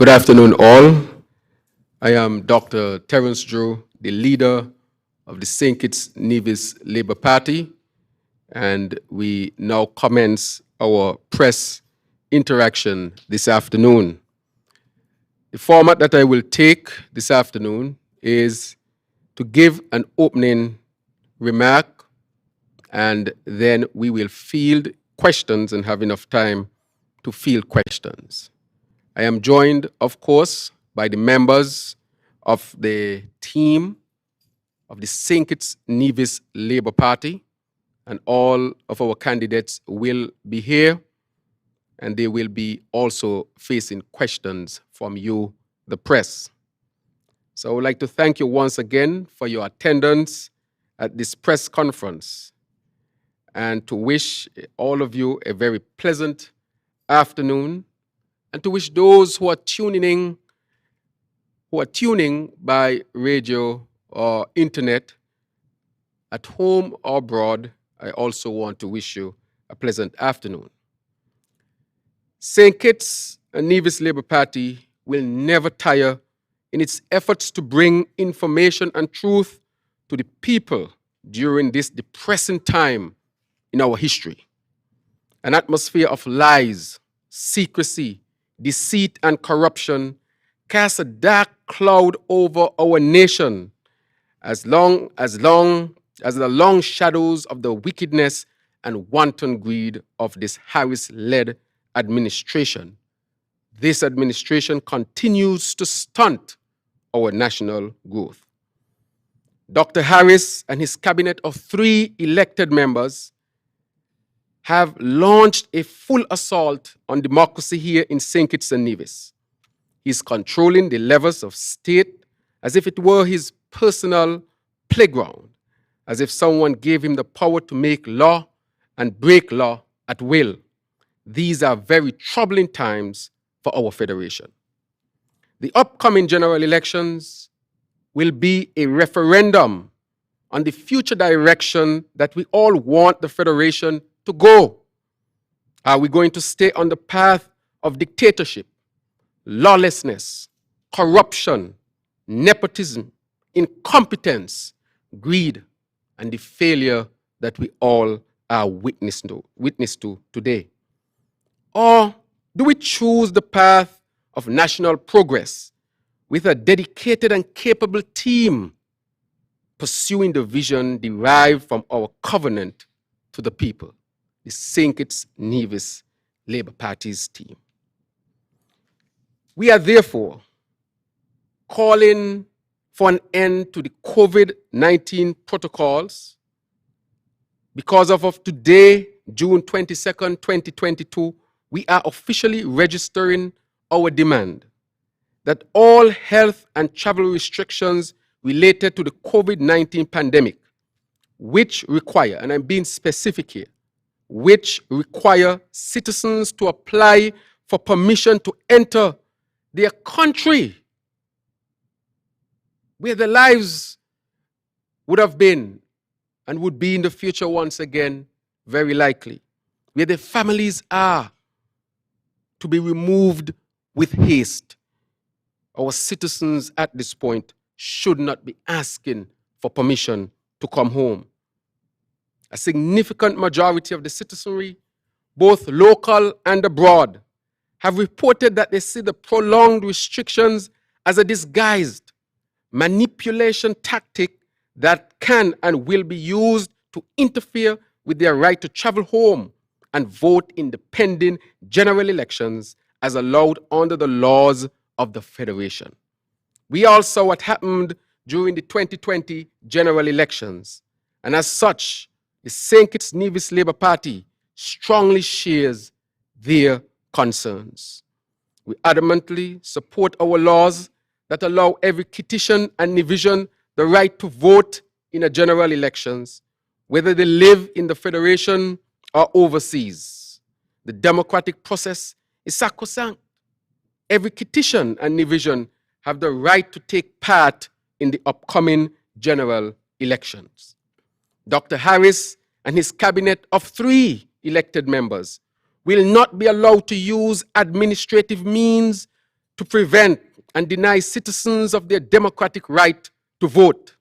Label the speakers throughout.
Speaker 1: Good afternoon, all. I am Dr. Terence Drew, the leader of the St. Kitts-Nevis Labour Party, and we now commence our press interaction this afternoon. The format that I will take this afternoon is to give an opening remark, and then we will field questions and have enough time to field questions. I am joined, of course, by the members of the team of the St. Kitts-Nevis Labour Party, and all of our candidates will be here, and they will be also facing questions from you, the press. So I would like to thank you once again for your attendance at this press conference, and to wish all of you a very pleasant afternoon, and to wish those who are tuning by radio or internet at home or abroad, I also want to wish you a pleasant afternoon. St. Kitts and Nevis Labour Party will never tire in its efforts to bring information and truth to the people during this depressing time in our history. An atmosphere of lies, secrecy, deceit, and corruption casts a dark cloud over our nation as the long shadows of the wickedness and wanton greed of this Harris-led administration. This administration continues to stunt our national growth. Dr. Harris and his cabinet of 3 elected members have launched a full assault on democracy here in St. Kitts and Nevis. He's controlling the levers of state as if it were his personal playground, as if someone gave him the power to make law and break law at will. These are very troubling times for our federation. The upcoming general elections will be a referendum on the future direction that we all want the federation to go. Are we going to stay on the path of dictatorship, lawlessness, corruption, nepotism, incompetence, greed, and the failure that we all are witness to today? Or do we choose the path of national progress with a dedicated and capable team pursuing the vision derived from our covenant to the people, the St. Kitts-Nevis Labour Party's team? We are therefore calling for an end to the COVID-19 protocols. Because of today, June 22nd, 2022, we are officially registering our demand that all health and travel restrictions related to the COVID-19 pandemic, which require, and I'm being specific here, which require citizens to apply for permission to enter their country, where their lives would have been and would be in the future once again, very likely, where their families are, to be removed with haste. Our citizens at this point should not be asking for permission to come home. A significant majority of the citizenry, both local and abroad, have reported that they see the prolonged restrictions as a disguised manipulation tactic that can and will be used to interfere with their right to travel home and vote in the pending general elections as allowed under the laws of the Federation. We all saw what happened during the 2020 general elections, and as such, the St. Kitts-Nevis Labour Party strongly shares their concerns. We adamantly support our laws that allow every Kittitian and Nevisian the right to vote in a general elections, whether they live in the Federation or overseas. The democratic process is sacrosanct. Every Kittitian and Nevisian have the right to take part in the upcoming general elections. Dr. Harris and his cabinet of 3 elected members will not be allowed to use administrative means to prevent and deny citizens of their democratic right to vote.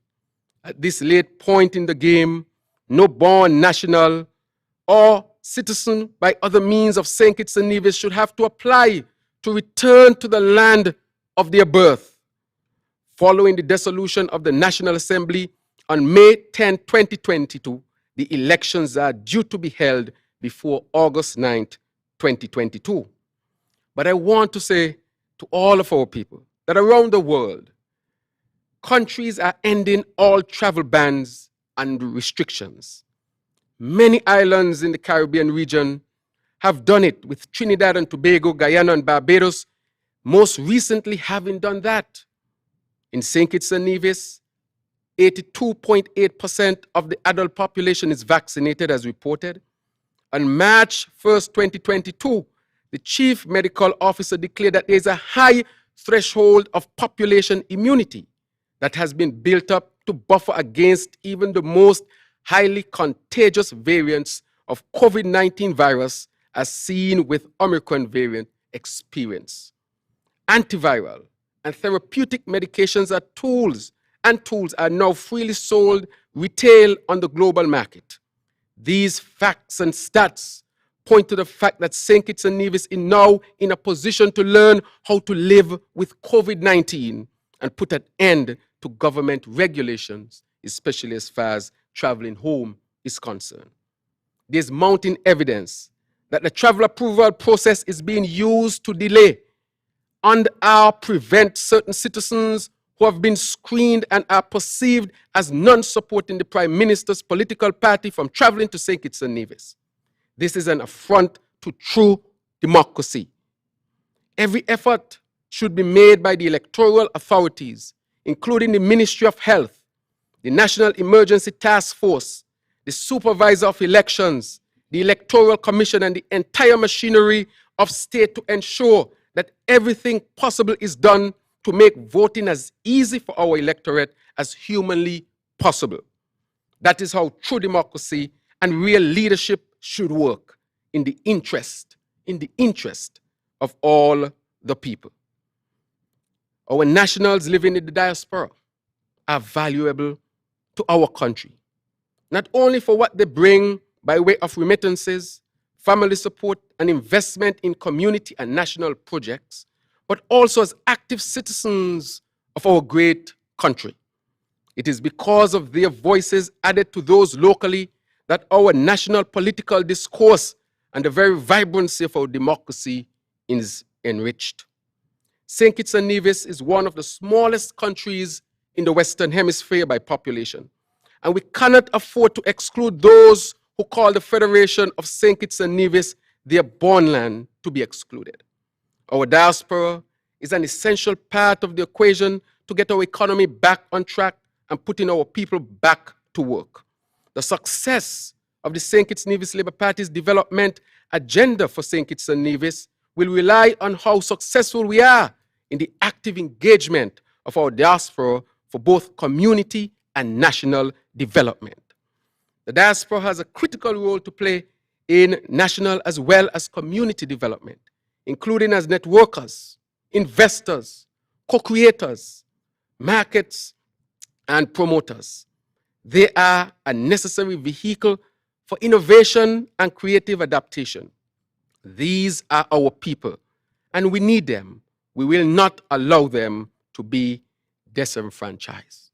Speaker 1: At this late point in the game, no born national or citizen by other means of St. Kitts-Nevis should have to apply to return to the land of their birth. Following the dissolution of the National Assembly on May 10, 2022, the elections are due to be held before August 9, 2022. But I want to say to all of our people that around the world, countries are ending all travel bans and restrictions. Many islands in the Caribbean region have done it, with Trinidad and Tobago, Guyana, and Barbados most recently having done that. In St. Kitts and Nevis, 82.8% of the adult population is vaccinated as reported. On March 1st, 2022, the Chief Medical Officer declared that there is a high threshold of population immunity that has been built up to buffer against even the most highly contagious variants of COVID-19 virus as seen with Omicron variant experience. Antiviral and therapeutic medications are tools are now freely sold retail on the global market. These facts and stats point to the fact that St. Kitts and Nevis is now in a position to learn how to live with COVID-19 and put an end to government regulations, especially as far as traveling home is concerned. There's mounting evidence that the travel approval process is being used to delay and/or prevent certain citizens who have been screened and are perceived as non-supporting the Prime Minister's political party from traveling to St. Kitts and Nevis. This is an affront to true democracy. Every effort should be made by the electoral authorities, including the Ministry of Health, the National Emergency Task Force, the Supervisor of Elections, the Electoral Commission, and the entire machinery of state to ensure that everything possible is done to make voting as easy for our electorate as humanly possible. That is how true democracy and real leadership should work in the interest of all the people. Our nationals living in the diaspora are valuable to our country, not only for what they bring by way of remittances, family support, and investment in community and national projects, but also as active citizens of our great country. It is because of their voices added to those locally that our national political discourse and the very vibrancy of our democracy is enriched. St. Kitts and Nevis is one of the smallest countries in the Western Hemisphere by population, and we cannot afford to exclude those who call the Federation of St. Kitts and Nevis their born land to be excluded. Our diaspora is an essential part of the equation to get our economy back on track and putting our people back to work. The success of the St. Kitts-Nevis Labour Party's development agenda for St. Kitts and Nevis will rely on how successful we are in the active engagement of our diaspora for both community and national development. The diaspora has a critical role to play in national as well as community development, including as networkers, investors, co-creators, markets, and promoters. They are a necessary vehicle for innovation and creative adaptation. These are our people, and we need them. We will not allow them to be disenfranchised.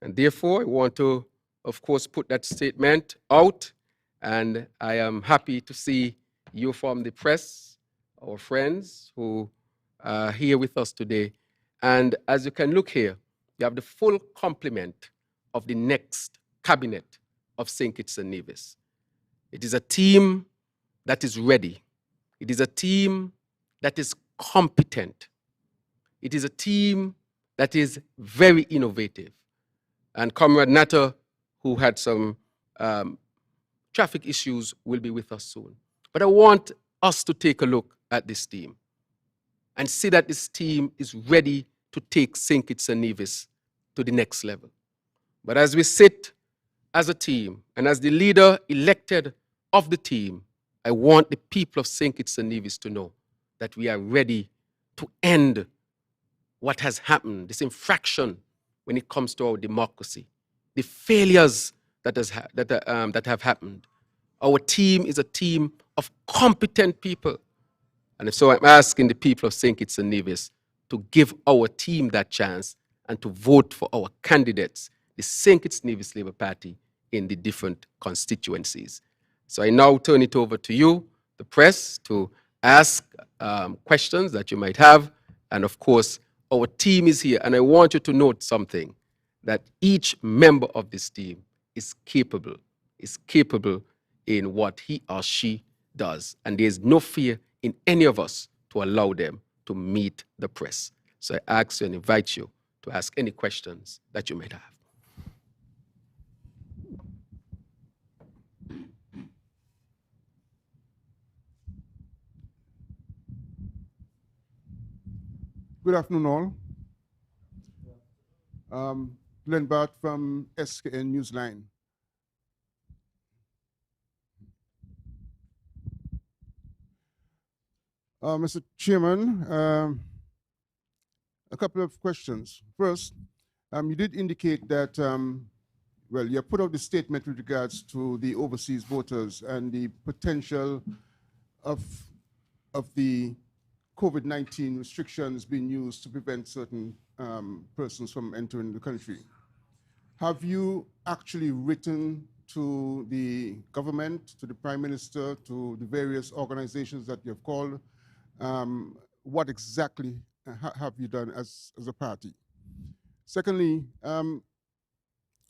Speaker 1: And therefore, I want to, of course, put that statement out, and I am happy to see you from the press, our friends who are here with us today. And as you can look here, you have the full complement of the next cabinet of St. Kitts and Nevis. It is a team that is ready. It is a team that is competent. It is a team that is very innovative. And Comrade Natter, who had some traffic issues, will be with us soon. But I want us to take a look at this team and see that this team is ready to take St. Kitts and Nevis to the next level. But as we sit as a team and as the leader elected of the team, I want the people of St. Kitts and Nevis to know that we are ready to end what has happened, this infraction when it comes to our democracy, the failures that have happened. Our team is a team of competent people. And so I'm asking the people of St. Kitts-Nevis to give our team that chance and to vote for our candidates, the St. Kitts-Nevis Labour Party, in the different constituencies. So I now turn it over to you, the press, to ask questions that you might have. And of course, our team is here. And I want you to note something, that each member of this team is capable in what he or she does. And there's no fear in any of us to allow them to meet the press. So I ask you and invite you to ask any questions that you might have.
Speaker 2: Good afternoon, all. Glenn Bart from SKN Newsline. Mr. Chairman, a couple of questions. First, you did indicate that, well, you put out the statement with regards to the overseas voters and the potential of the COVID-19 restrictions being used to prevent certain persons from entering the country. Have you actually written to the government, to the Prime Minister, to the various organizations that you have called? What exactly have you done as a party? Secondly,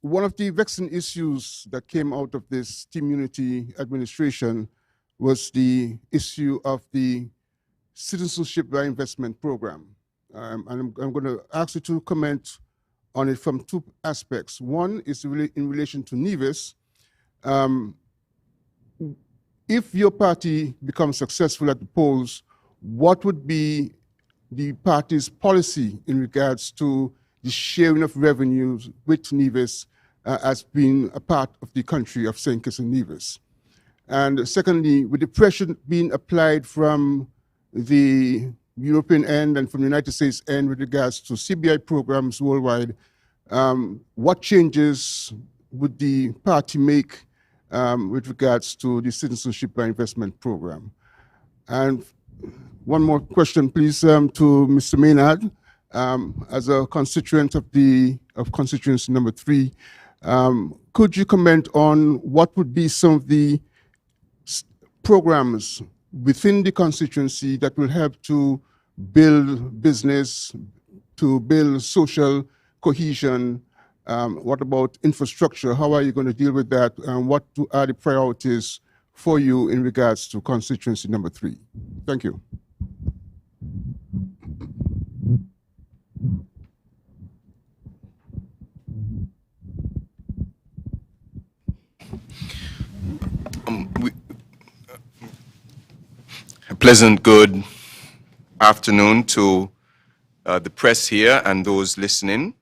Speaker 2: one of the vexing issues that came out of this Team Unity administration was the issue of the Citizenship by Investment program. And I'm going to ask you to comment on it from two aspects. One is in relation to Nevis. If your party becomes successful at the polls, what would be the party's policy in regards to the sharing of revenues with Nevis as being a part of the country of St. Kitts-Nevis? And secondly, with the pressure being applied from the European end and from the United States end with regards to CBI programs worldwide, what changes would the party make with regards to the Citizenship by Investment program? And one more question, please, to Mr. Maynard. As a constituent of constituency number 3, could you comment on what would be some of the programs within the constituency that will help to build business, to build social cohesion? What about infrastructure? How are you going to deal with that? And what are the priorities for you in regards to constituency number 3? Thank you.
Speaker 3: A pleasant good afternoon to the press here and those listening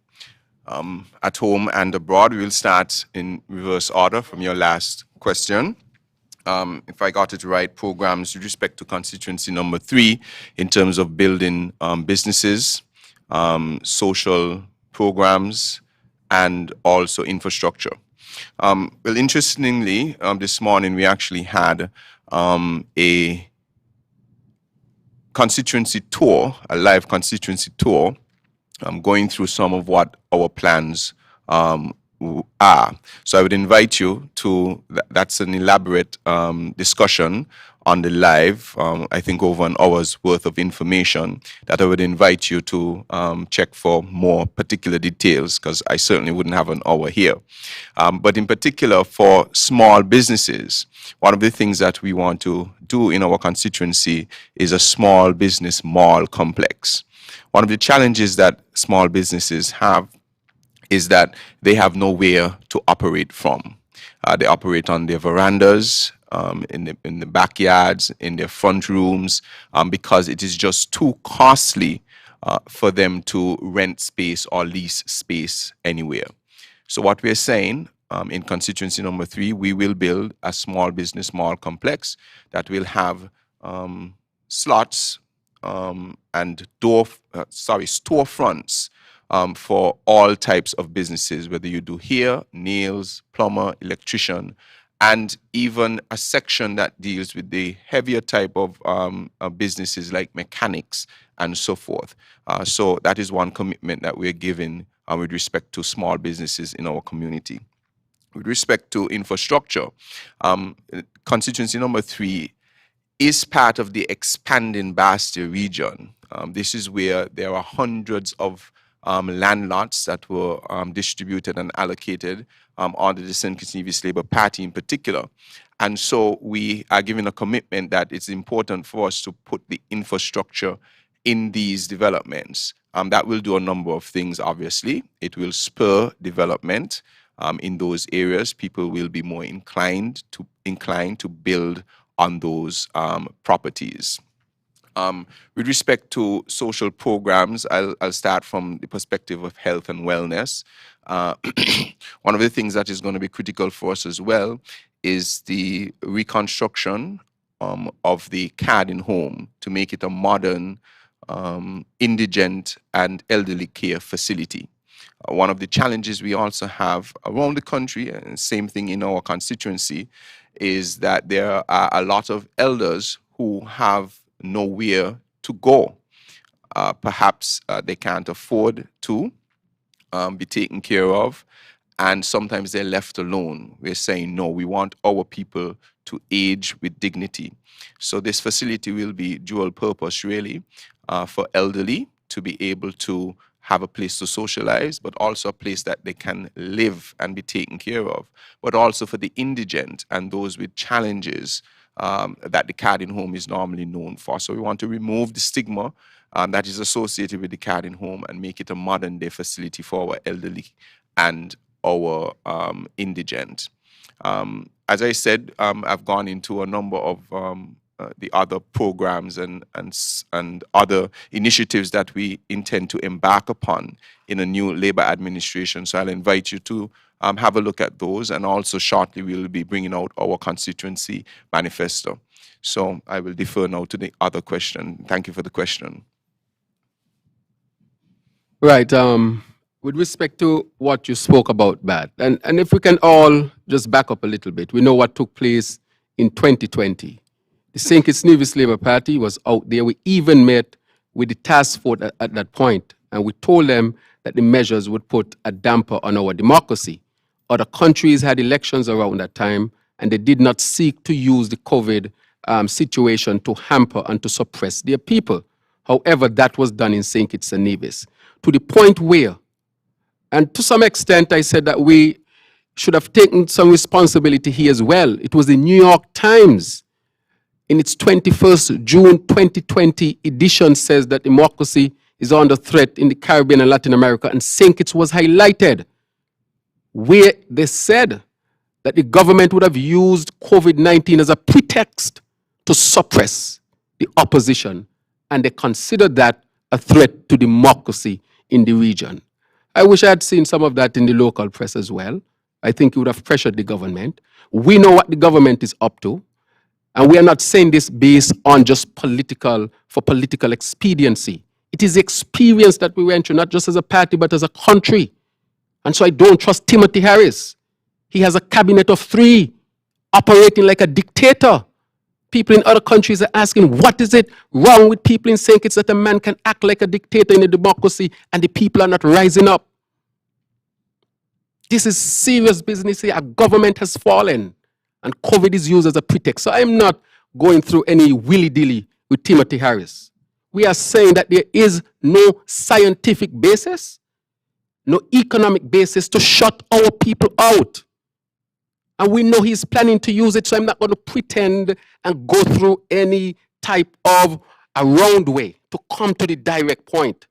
Speaker 3: at home and abroad. We will start in reverse order from your last question. If I got it right, programs with respect to constituency number 3 in terms of building businesses, social programs, and also infrastructure. Well, interestingly, this morning we actually had a constituency tour, a live constituency tour, going through some of what our plans are. So I would invite you to, that's an elaborate discussion on the live, I think over an hour's worth of information that I would invite you to check for more particular details, because I certainly wouldn't have an hour here. But in particular for small businesses, one of the things that we want to do in our constituency is a small business mall complex. One of the challenges that small businesses have is that they have nowhere to operate from. They operate on their verandas, in the backyards, in their front rooms, because it is just too costly for them to rent space or lease space anywhere. So what we're saying in constituency number 3, we will build a small business mall complex that will have slots and storefronts for all types of businesses, whether you do hair, nails, plumber, electrician, and even a section that deals with the heavier type of businesses like mechanics and so forth. So that is one commitment that we're giving with respect to small businesses in our community. With respect to infrastructure, constituency number 3 is part of the expanding Basseterre region. This is where there are hundreds of land lots that were distributed and allocated under the St. Kitts-Nevis Labour Party in particular. And so we are giving a commitment that it's important for us to put the infrastructure in these developments. That will do a number of things, obviously. It will spur development in those areas. People will be more inclined to build on those properties. With respect to social programs, I'll start from the perspective of health and wellness. One of the things that is going to be critical for us as well is the reconstruction of the Cardin home to make it a modern, indigent and elderly care facility. One of the challenges we also have around the country, and same thing in our constituency, is that there are a lot of elders who have nowhere to go. Perhaps they can't afford to be taken care of, and sometimes they're left alone. We're saying, no, we want our people to age with dignity. So this facility will be dual purpose, really, for elderly to be able to have a place to socialize, but also a place that they can live and be taken care of, but also for the indigent and those with challenges that the Cardin home is normally known for. So we want to remove the stigma that is associated with the Cardin home and make it a modern day facility for our elderly and our indigent. As I said, I've gone into a number of the other programs and other initiatives that we intend to embark upon in a new Labour administration. So I'll invite you to have a look at those, and also shortly we'll be bringing out our constituency manifesto. So I will defer now to the other question. Thank you for the question.
Speaker 1: Right. With respect to what you spoke about, Bat, and if we can all just back up a little bit, we know what took place in 2020. The St. Kitts-Nevis Labour Party was out there. We even met with the task force at that point, and we told them that the measures would put a damper on our democracy. Other countries had elections around that time, and they did not seek to use the COVID situation to hamper and to suppress their people. However, that was done in St. Kitts-Nevis, to the point where, and to some extent, I said that we should have taken some responsibility here as well. It was the New York Times in its 21st June 2020 edition says that democracy is under threat in the Caribbean and Latin America, and St. Kitts was highlighted, where they said that the government would have used COVID-19 as a pretext to suppress the opposition, and they considered that a threat to democracy in the region. I wish I had seen some of that in the local press as well. I think it would have pressured the government. We know what the government is up to. And we are not saying this based on just political expediency. It is experience that we went through, not just as a party, but as a country. And so I don't trust Timothy Harris. He has a cabinet of 3 operating like a dictator. People in other countries are asking, what is it wrong with people in St. Kitts that a man can act like a dictator in a democracy and the people are not rising up? This is serious business here. Our government has fallen, and COVID is used as a pretext. So I'm not going through any willy-dilly with Timothy Harris. We are saying that there is no scientific basis, no economic basis to shut our people out. And we know he's planning to use it, so I'm not going to pretend and go through any type of a round way to come to the direct point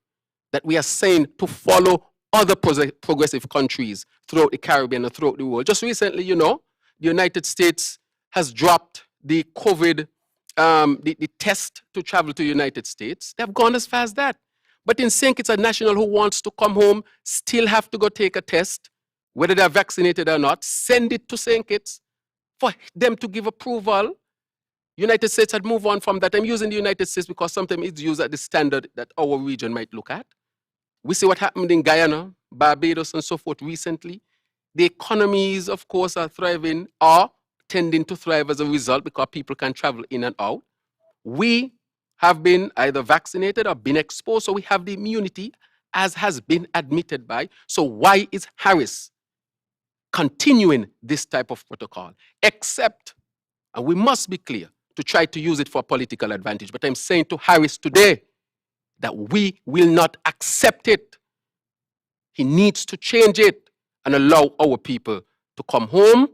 Speaker 1: that we are saying to follow other progressive countries throughout the Caribbean and throughout the world. Just recently, you know, the United States has dropped the COVID, the test to travel to the United States. They've gone as far as that. But in St. Kitts, a national who wants to come home still have to go take a test, whether they're vaccinated or not, send it to St. Kitts for them to give approval. United States had moved on from that. I'm using the United States because sometimes it's used as the standard that our region might look at. We see what happened in Guyana, Barbados, and so forth recently. The economies, of course, are thriving, are tending to thrive as a result because people can travel in and out. We have been either vaccinated or been exposed, so we have the immunity, as has been admitted by. So why is Harris continuing this type of protocol? Except, and we must be clear, to try to use it for political advantage. But I'm saying to Harris today that we will not accept it. He needs to change it and allow our people to come home,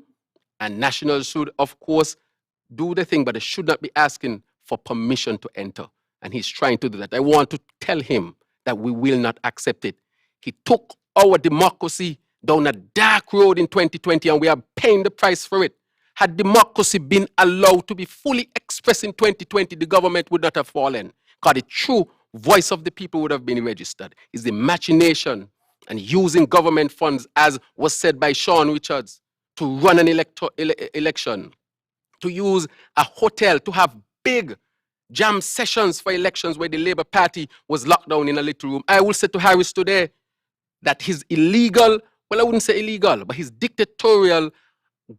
Speaker 1: and nationals should, of course, do the thing, but they should not be asking for permission to enter. And he's trying to do that. I want to tell him that we will not accept it. He took our democracy down a dark road in 2020, and we are paying the price for it. Had democracy been allowed to be fully expressed in 2020, the government would not have fallen, because the true voice of the people would have been registered. It's the machination and using government funds, as was said by Sean Richards, to run an election, to use a hotel, to have big jam sessions for elections where the Labour Party was locked down in a little room. I will say to Harris today that his illegal, well, I wouldn't say illegal, but his dictatorial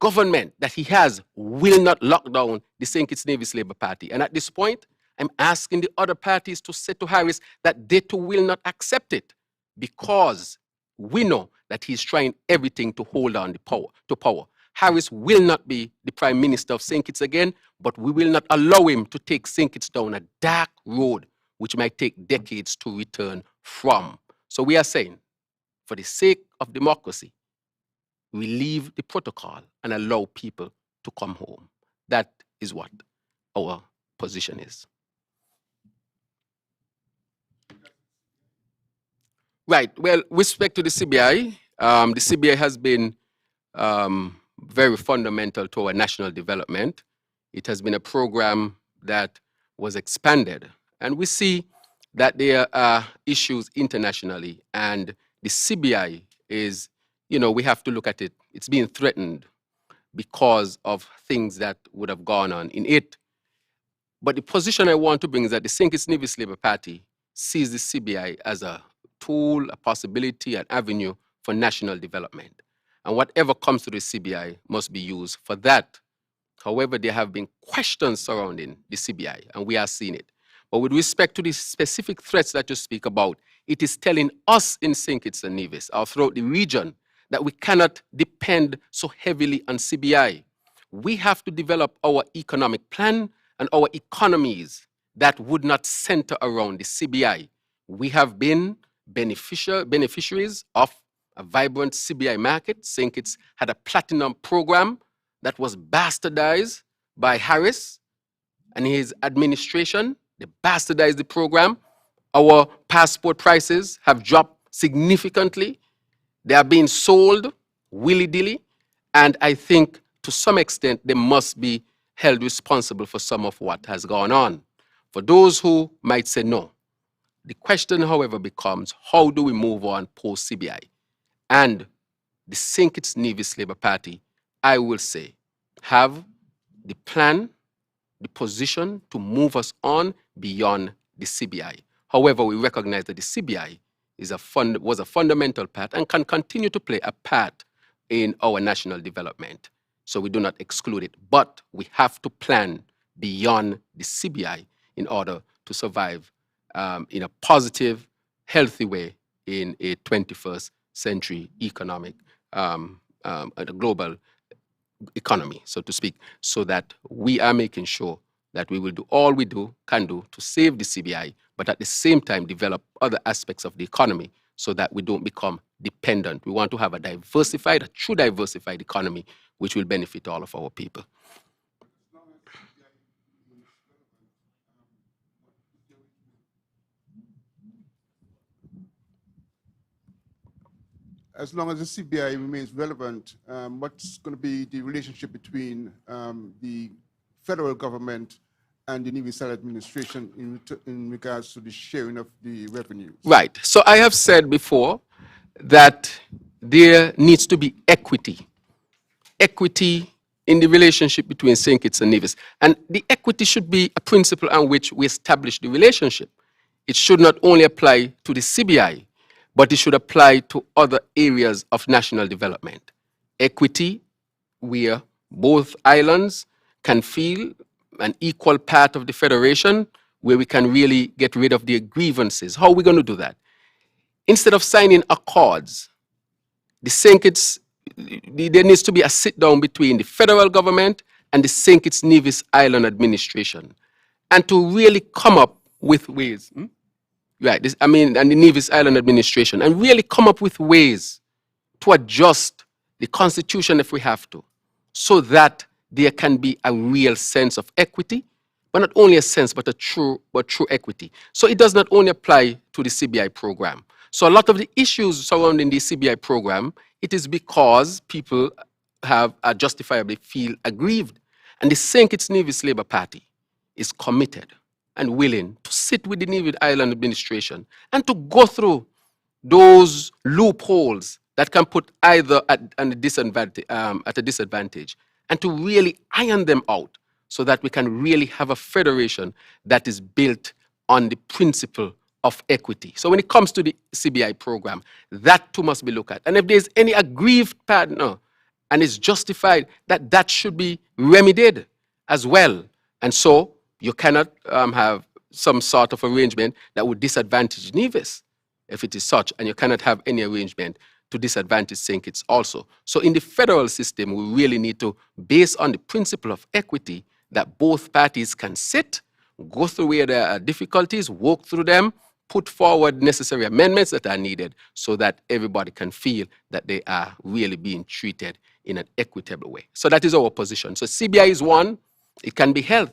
Speaker 1: government that he has will not lock down the St. Kitts-Nevis Labour Party. And at this point, I'm asking the other parties to say to Harris that they too will not accept it, because we know that he's trying everything to hold on to power. Harris will not be the Prime Minister of St. Kitts again, but we will not allow him to take St. Kitts down a dark road, which might take decades to return from. So we are saying, for the sake of democracy, we leave the protocol and allow people to come home. That is what our position is. Right. Well, with respect to the CBI has been very fundamental to our national development. It has been a program that was expanded. And we see that there are issues internationally, and the CBI is, you know, we have to look at it. It's being threatened because of things that would have gone on in it. But the position I want to bring is that the St. Kitts-Nevis Labour Party sees the CBI as a tool, a possibility, an avenue for national development. And whatever comes to the CBI must be used for that. However, there have been questions surrounding the CBI, and we are seeing it. But with respect to the specific threats that you speak about, it is telling us in St. Kitts and Nevis, or throughout the region, that we cannot depend so heavily on CBI. We have to develop our economic plan and our economies that would not center around the CBI. We have been beneficiaries of a vibrant CBI market. St. Kitts had a platinum program that was bastardized by Harris and his administration. They bastardized the program. Our passport prices have dropped significantly. They are being sold willy-nilly, and I think to some extent they must be held responsible for some of what has gone on. For those who might say no, the question, however, becomes, how do we move on post-CBI? And the St. Kitts-Nevis Labour Party, I will say, have the plan, the position to move us on beyond the CBI. However, we recognize that the CBI was a fundamental part and can continue to play a part in our national development. So we do not exclude it. But we have to plan beyond the CBI in order to survive in a positive, healthy way in a 21st century economic, a global economy, so to speak, so that we are making sure that we will do all we can do to save the CBI, but at the same time develop other aspects of the economy so that we don't become dependent. We want to have a true diversified economy, which will benefit all of our people.
Speaker 2: As long as the CBI remains relevant, what's going to be the relationship between the federal government and the Nevis administration in regards to the sharing of the revenues?
Speaker 1: Right. So I have said before that there needs to be equity in the relationship between St. Kitts and Nevis. And the equity should be a principle on which we establish the relationship. It should not only apply to the CBI, but it should apply to other areas of national development. Equity, where both islands can feel an equal part of the federation, where we can really get rid of the grievances. How are we going to do that? Instead of signing accords, the St. Kitts, there needs to be a sit-down between the federal government and the St. Kitts-Nevis Island administration, and to really come up with ways, right, and the Nevis Island administration, and really come up with ways to adjust the constitution if we have to, so that there can be a real sense of equity, but not only a sense, but true equity. So it does not only apply to the CBI program. So a lot of the issues surrounding the CBI program, it is because people justifiably feel aggrieved. And the St. Kitts-Nevis Labour Party is committed and willing to sit with the Nevis Island administration and to go through those loopholes that can put either at a disadvantage, and to really iron them out so that we can really have a federation that is built on the principle of equity. So when it comes to the CBI program, that too must be looked at. And if there's any aggrieved partner and it's justified, that should be remedied as well. And so you cannot have some sort of arrangement that would disadvantage Nevis, if it is such, and you cannot have any arrangement to disadvantage St. Kitts also. So in the federal system, we really need to, based on the principle of equity, that both parties can sit, go through where there are difficulties, work through them, put forward necessary amendments that are needed so that everybody can feel that they are really being treated in an equitable way. So that is our position. So CBI is one. It can be health.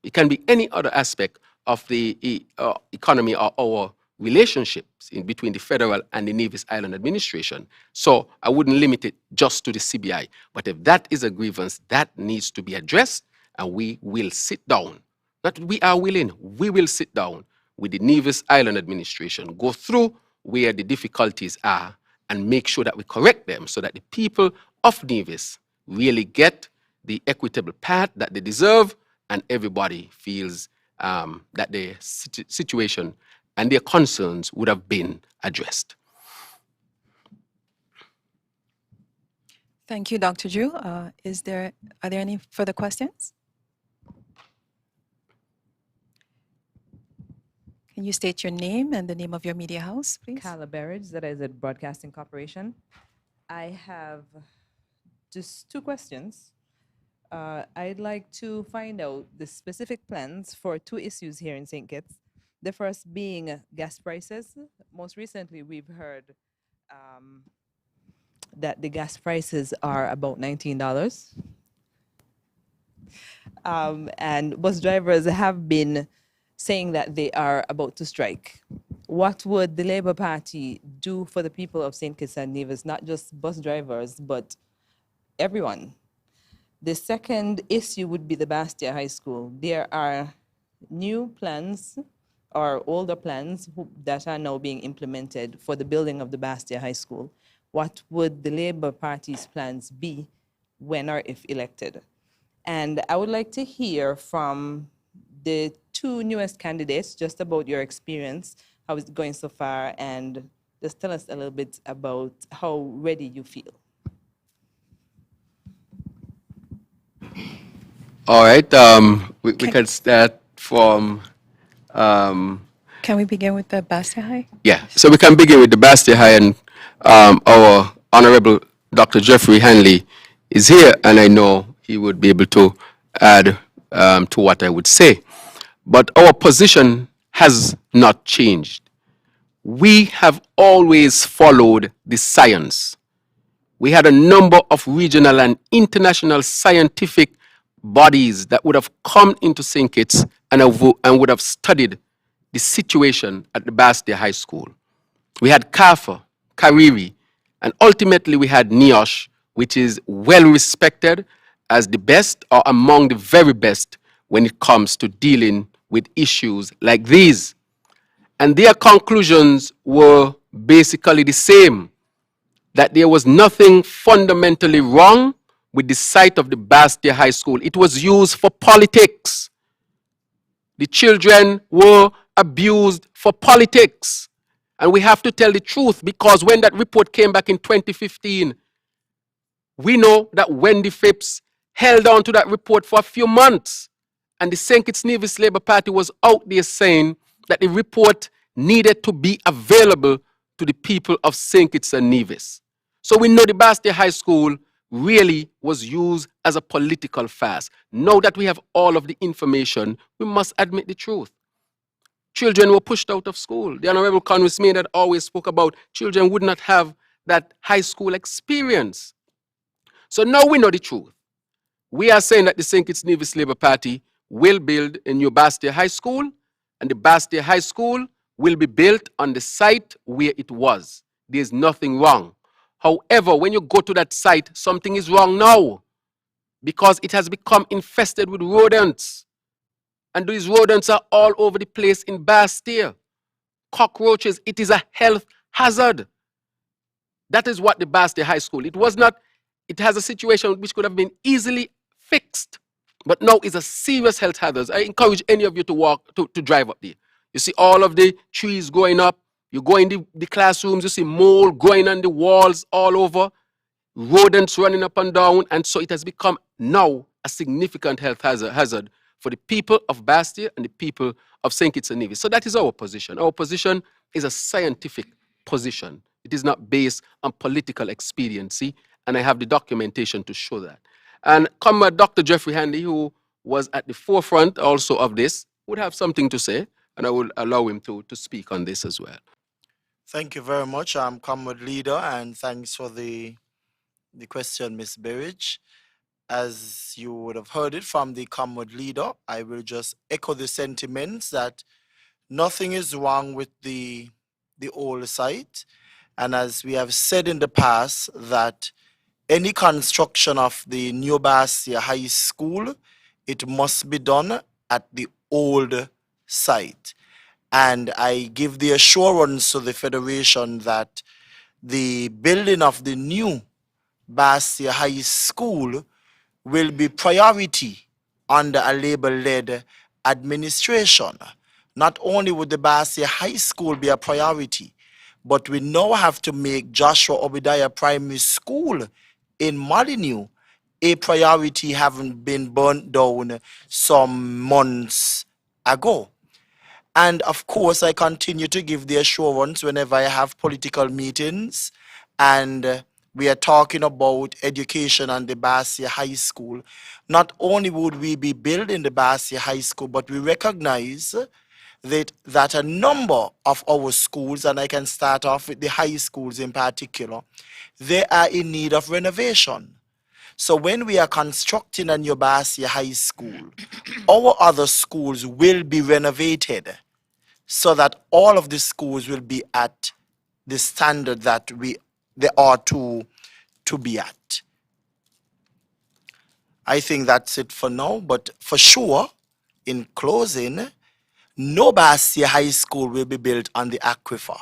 Speaker 1: It can be any other aspect of the economy or our relationships in between the federal and the Nevis Island administration. So I wouldn't limit it just to the CBI. But if that is a grievance, that needs to be addressed, and we will sit down. Not we are willing, we will sit down with the Nevis Island administration, go through where the difficulties are, and make sure that we correct them so that the people of Nevis really get the equitable part that they deserve, and everybody feels that their situation and their concerns would have been addressed.
Speaker 4: Thank you, Dr. Drew. Are there any further questions? Can you state your name and the name of your media house, please?
Speaker 5: Carla Berridge, that is at Broadcasting Corporation. I have just two questions. I'd like to find out the specific plans for two issues here in St. Kitts. The first being gas prices. Most recently, we've heard that the gas prices are about $19. And bus drivers have been saying that they are about to strike. What would the Labour Party do for the people of St. Kitts and Nevis, not just bus drivers, but everyone? The second issue would be the Basseterre High School. There are new plans or older plans that are now being implemented for the building of the Basseterre High School. What would the Labour Party's plans be when or if elected? And I would like to hear from the two newest candidates just about your experience, how it's going so far, and just tell us a little bit about how ready you feel.
Speaker 1: All right, we can start from...
Speaker 4: Can we begin with the Basseterre High?
Speaker 1: Yeah, so we can begin with the Basseterre High, and our Honorable Dr. Jeffrey Hanley is here, and I know he would be able to add to what I would say. But our position has not changed. We have always followed the science. We had a number of regional and international scientific bodies that would have come into St. Kitts and would have studied the situation at the Basseterre High School. We had CAFA, Kariri, and ultimately we had NIOSH, which is well respected as the best or among the very best when it comes to dealing with issues like these. And their conclusions were basically the same, that there was nothing fundamentally wrong with the site of the Basseterre High School. It was used for politics. The children were abused for politics. And we have to tell the truth, because when that report came back in 2015, we know that Wendy Phipps held on to that report for a few months. And the St. Kitts-Nevis Labour Party was out there saying that the report needed to be available to the people of St. Kitts and Nevis. So we know the Basseterre High School really was used as a political farce. Now that we have all of the information, we must admit the truth. Children were pushed out of school. The Honorable Congressman had always spoke about children would not have that high school experience. So now we know the truth. We are saying that the St. Kitts-Nevis Labour Party will build a new Basseterre High School, and the Basseterre High School will be built on the site where it was. There's nothing wrong. However, when you go to that site, something is wrong now, because it has become infested with rodents. And these rodents are all over the place in Basseterre. Cockroaches, it is a health hazard. That is what the Basseterre High School, it was not, it has a situation which could have been easily fixed, but now it's a serious health hazard. I encourage any of you to drive up there. You see all of the trees going up. You go in the classrooms, you see mold growing on the walls all over, rodents running up and down, and so it has become now a significant health hazard for the people of Basseterre and the people of St. Kitts and Nevis. So that is our position. Our position is a scientific position. It is not based on political expediency, and I have the documentation to show that. And Comrade Dr. Jeffrey Hanley, who was at the forefront also of this, would have something to say, and I will allow him to speak on this as well.
Speaker 6: Thank you very much, Comrade Leader, and thanks for the question, Ms. Berridge. As you would have heard it from the Comrade Leader, I will just echo the sentiments that nothing is wrong with the old site. And as we have said in the past, that any construction of the new Basseterre High School, it must be done at the old site. And I give the assurance to the Federation that the building of the new Basseterre High School will be priority under a Labour-led administration. Not only would the Basseterre High School be a priority, but we now have to make Joshua Obadiah Primary School in Molyneux a priority, having been burnt down some months ago. And of course, I continue to give the assurance whenever I have political meetings and we are talking about education and the Basseterre High School. Not only would we be building the Basseterre High School, but we recognize that a number of our schools, and I can start off with the high schools in particular, they are in need of renovation. So when we are constructing a new Basseterre High School, our other schools will be renovated so that all of the schools will be at the standard that they are to be at. I think that's it for now, but for sure, in closing, no Basseterre High School will be built on the aquifer.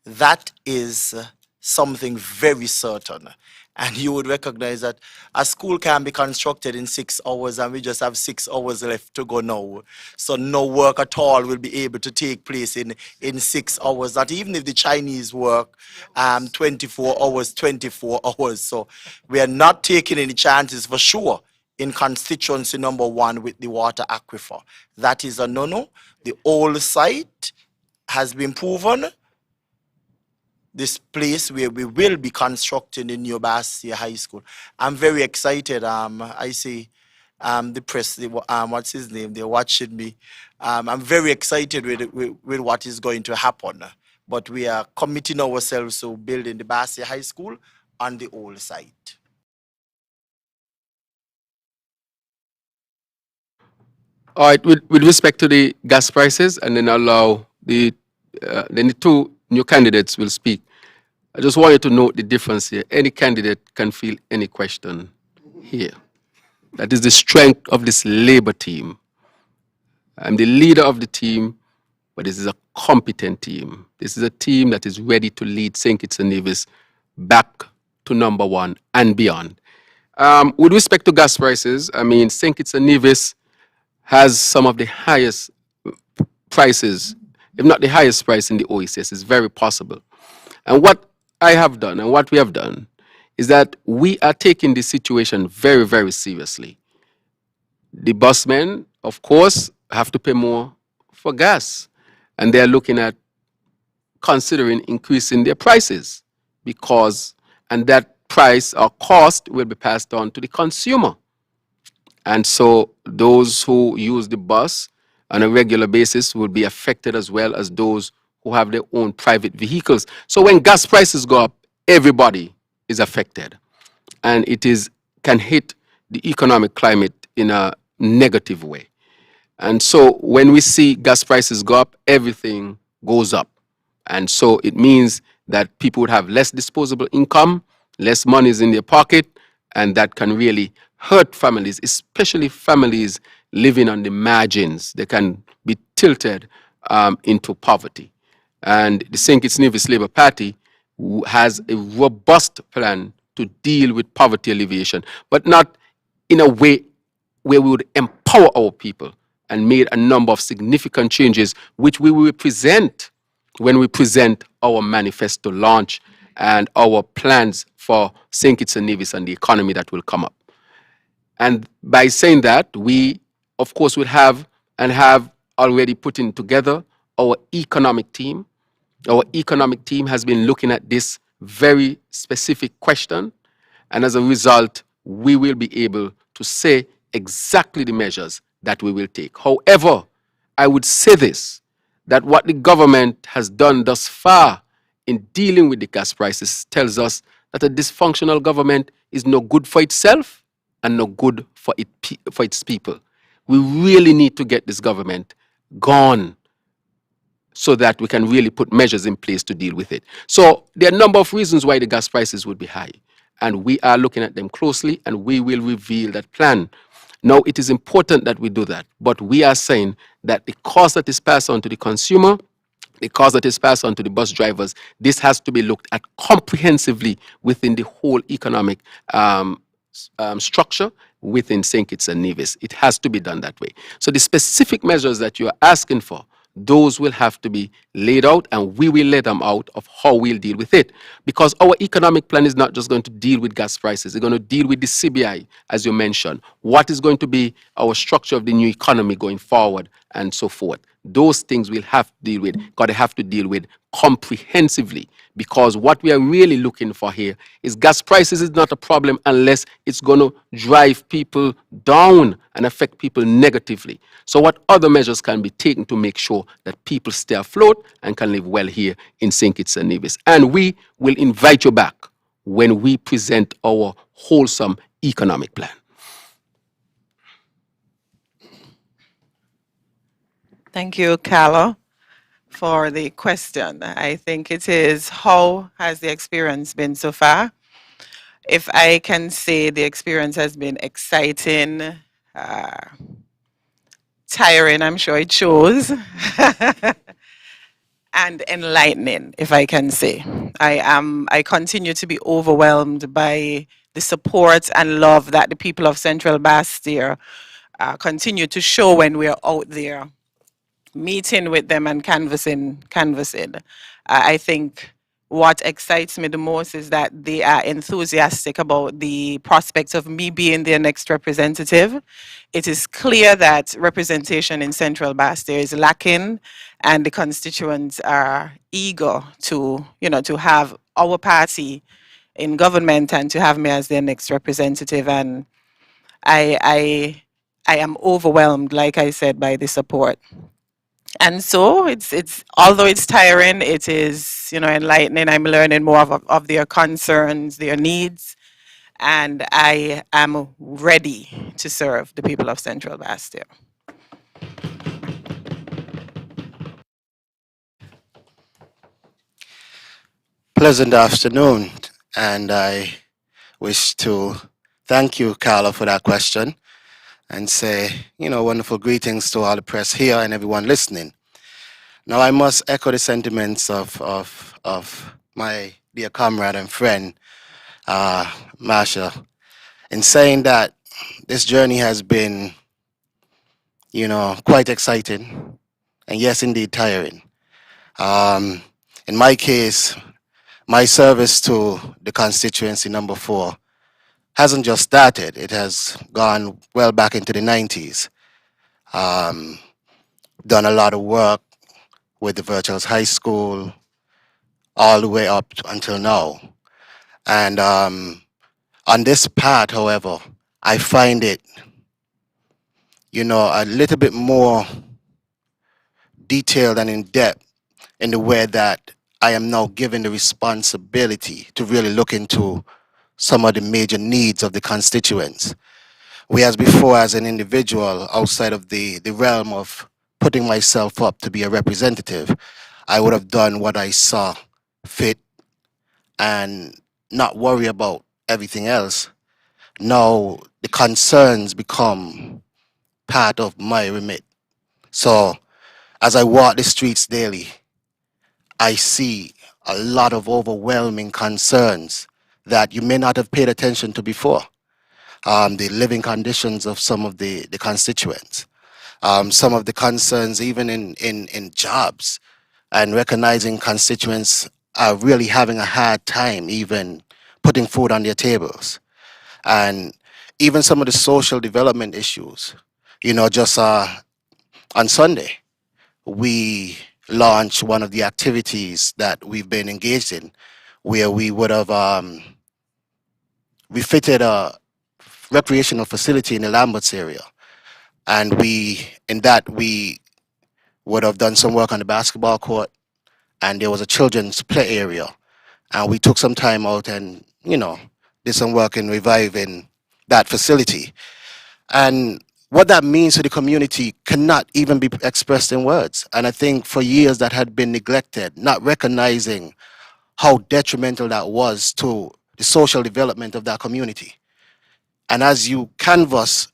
Speaker 6: That is something very certain. And you would recognize that a school can be constructed in 6 hours and we just have 6 hours left to go now. So no work at all will be able to take place in 6 hours. Not even if the Chinese work 24 hours, 24 hours. So we are not taking any chances for sure in constituency number 1 with the water aquifer. That is a no-no. The old site has been proven. This place where we will be constructing the new Basseterre High School. I'm very excited. I see the press, what's his name, they're watching me. I'm very excited with what is going to happen. But we are committing ourselves to building the Basseterre High School on the old site.
Speaker 1: All right, with respect to the gas prices, and then allow then the 2 new candidates will speak. I just want you to note the difference here. Any candidate can field any question here. That is the strength of this Labour team. I'm the leader of the team, but this is a competent team. This is a team that is ready to lead St. Kitts and Nevis back to number 1 and beyond. With respect to gas prices, I mean, St. Kitts-Nevis has some of the highest prices, if not the highest price in the OECS. It's very possible. And what I have done and what we have done is that we are taking this situation very, very seriously. The busmen, of course, have to pay more for gas, and they're looking at considering increasing their prices because, and that price or cost will be passed on to the consumer. And so those who use the bus on a regular basis will be affected as well as those who have their own private vehicles. So when gas prices go up, everybody is affected. And it can hit the economic climate in a negative way. And so when we see gas prices go up, everything goes up. And so it means that people would have less disposable income, less monies in their pocket, and that can really hurt families, especially families living on the margins. They can be tilted into poverty. And the St. Kitts-Nevis Labour Party has a robust plan to deal with poverty alleviation, but not in a way where we would empower our people, and made a number of significant changes, which we will present when we present our manifesto launch and our plans for St. Kitts and Nevis and the economy that will come up. And by saying that, we, of course, will have and have already putting together our economic team. Our economic team has been looking at this very specific question, and as a result, we will be able to say exactly the measures that we will take. However, I would say this, that what the government has done thus far in dealing with the gas prices tells us that a dysfunctional government is no good for itself and no good for its people. We really need to get this government gone so that we can really put measures in place to deal with it. So there are a number of reasons why the gas prices would be high, and we are looking at them closely, and we will reveal that plan. Now, it is important that we do that, but we are saying that the cost that is passed on to the consumer, the cost that is passed on to the bus drivers, this has to be looked at comprehensively within the whole economic structure within St. Kitts and Nevis. It has to be done that way. So the specific measures that you are asking for, those will have to be laid out, and we will lay them out of how we'll deal with it. Because our economic plan is not just going to deal with gas prices. It's going to deal with the CBI, as you mentioned. What is going to be our structure of the new economy going forward, and so forth. Those things we'll have to deal with, got to have to deal with comprehensively, because what we are really looking for here is gas prices is not a problem unless it's going to drive people down and affect people negatively. So what other measures can be taken to make sure that people stay afloat and can live well here in St. Kitts and Nevis? And we will invite you back when we present our wholesome economic plan.
Speaker 7: Thank you, Carlo, for the question. I think it is, how has the experience been so far? If I can say, the experience has been exciting, tiring, I'm sure it shows, and enlightening, if I can say. I continue to be overwhelmed by the support and love that the people of Central Basseterre continue to show when we're out there meeting with them and canvassing. I think what excites me the most is that they are enthusiastic about the prospect of me being their next representative. It is clear that representation in Central Basseterre is lacking, and the constituents are eager to, to have our party in government and to have me as their next representative. And I am overwhelmed, like I said, by the support. And so it's although it's tiring, it is, enlightening. I'm learning more of their concerns, their needs, and I am ready to serve the people of Central Basseterre.
Speaker 8: Pleasant afternoon, and I wish to thank you, Carla, for that question, and say, wonderful greetings to all the press here and everyone listening. Now, I must echo the sentiments of my dear comrade and friend, Marshall, in saying that this journey has been, you know, quite exciting and yes, indeed tiring. In my case, my service to the constituency number 4 hasn't just started. It has gone well back into the 90s. Done a lot of work with the Virtuals High School all the way up until now. And on this part, however, I find it, you know, a little bit more detailed and in depth in the way that I am now given the responsibility to really look into some of the major needs of the constituents. Whereas before, as an individual outside of the realm of putting myself up to be a representative, I would have done what I saw fit and not worry about everything else. Now the concerns become part of my remit. So as I walk the streets daily, I see a lot of overwhelming concerns that you may not have paid attention to before. The living conditions of some of the constituents, some of the concerns even in jobs, and recognizing constituents are really having a hard time even putting food on their tables. And even some of the social development issues, you know, just on Sunday, we launched one of the activities that we've been engaged in, where we would have refitted a recreational facility in the Lamberts area. And we would have done some work on the basketball court, and there was a children's play area. And we took some time out and, you know, did some work in reviving that facility. And what that means to the community cannot even be expressed in words. And I think for years that had been neglected, not recognizing how detrimental that was to the social development of that community. And as you canvass,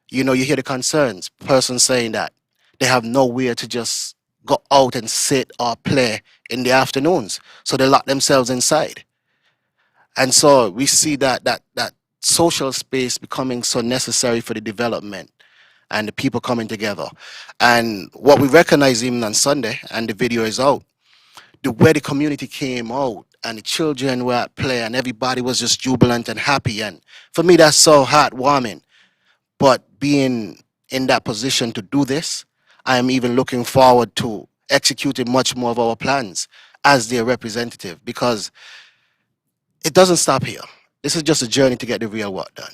Speaker 8: you know, you hear the concerns, persons saying that they have nowhere to just go out and sit or play in the afternoons. So they lock themselves inside. And so we see that social space becoming so necessary for the development and the people coming together. And what we recognize even on Sunday, and the video is out, the way the community came out and the children were at play and everybody was just jubilant and happy. And for me, that's so heartwarming. But being in that position to do this, I am even looking forward to executing much more of our plans as their representative, because it doesn't stop here. This is just a journey to get the real work done.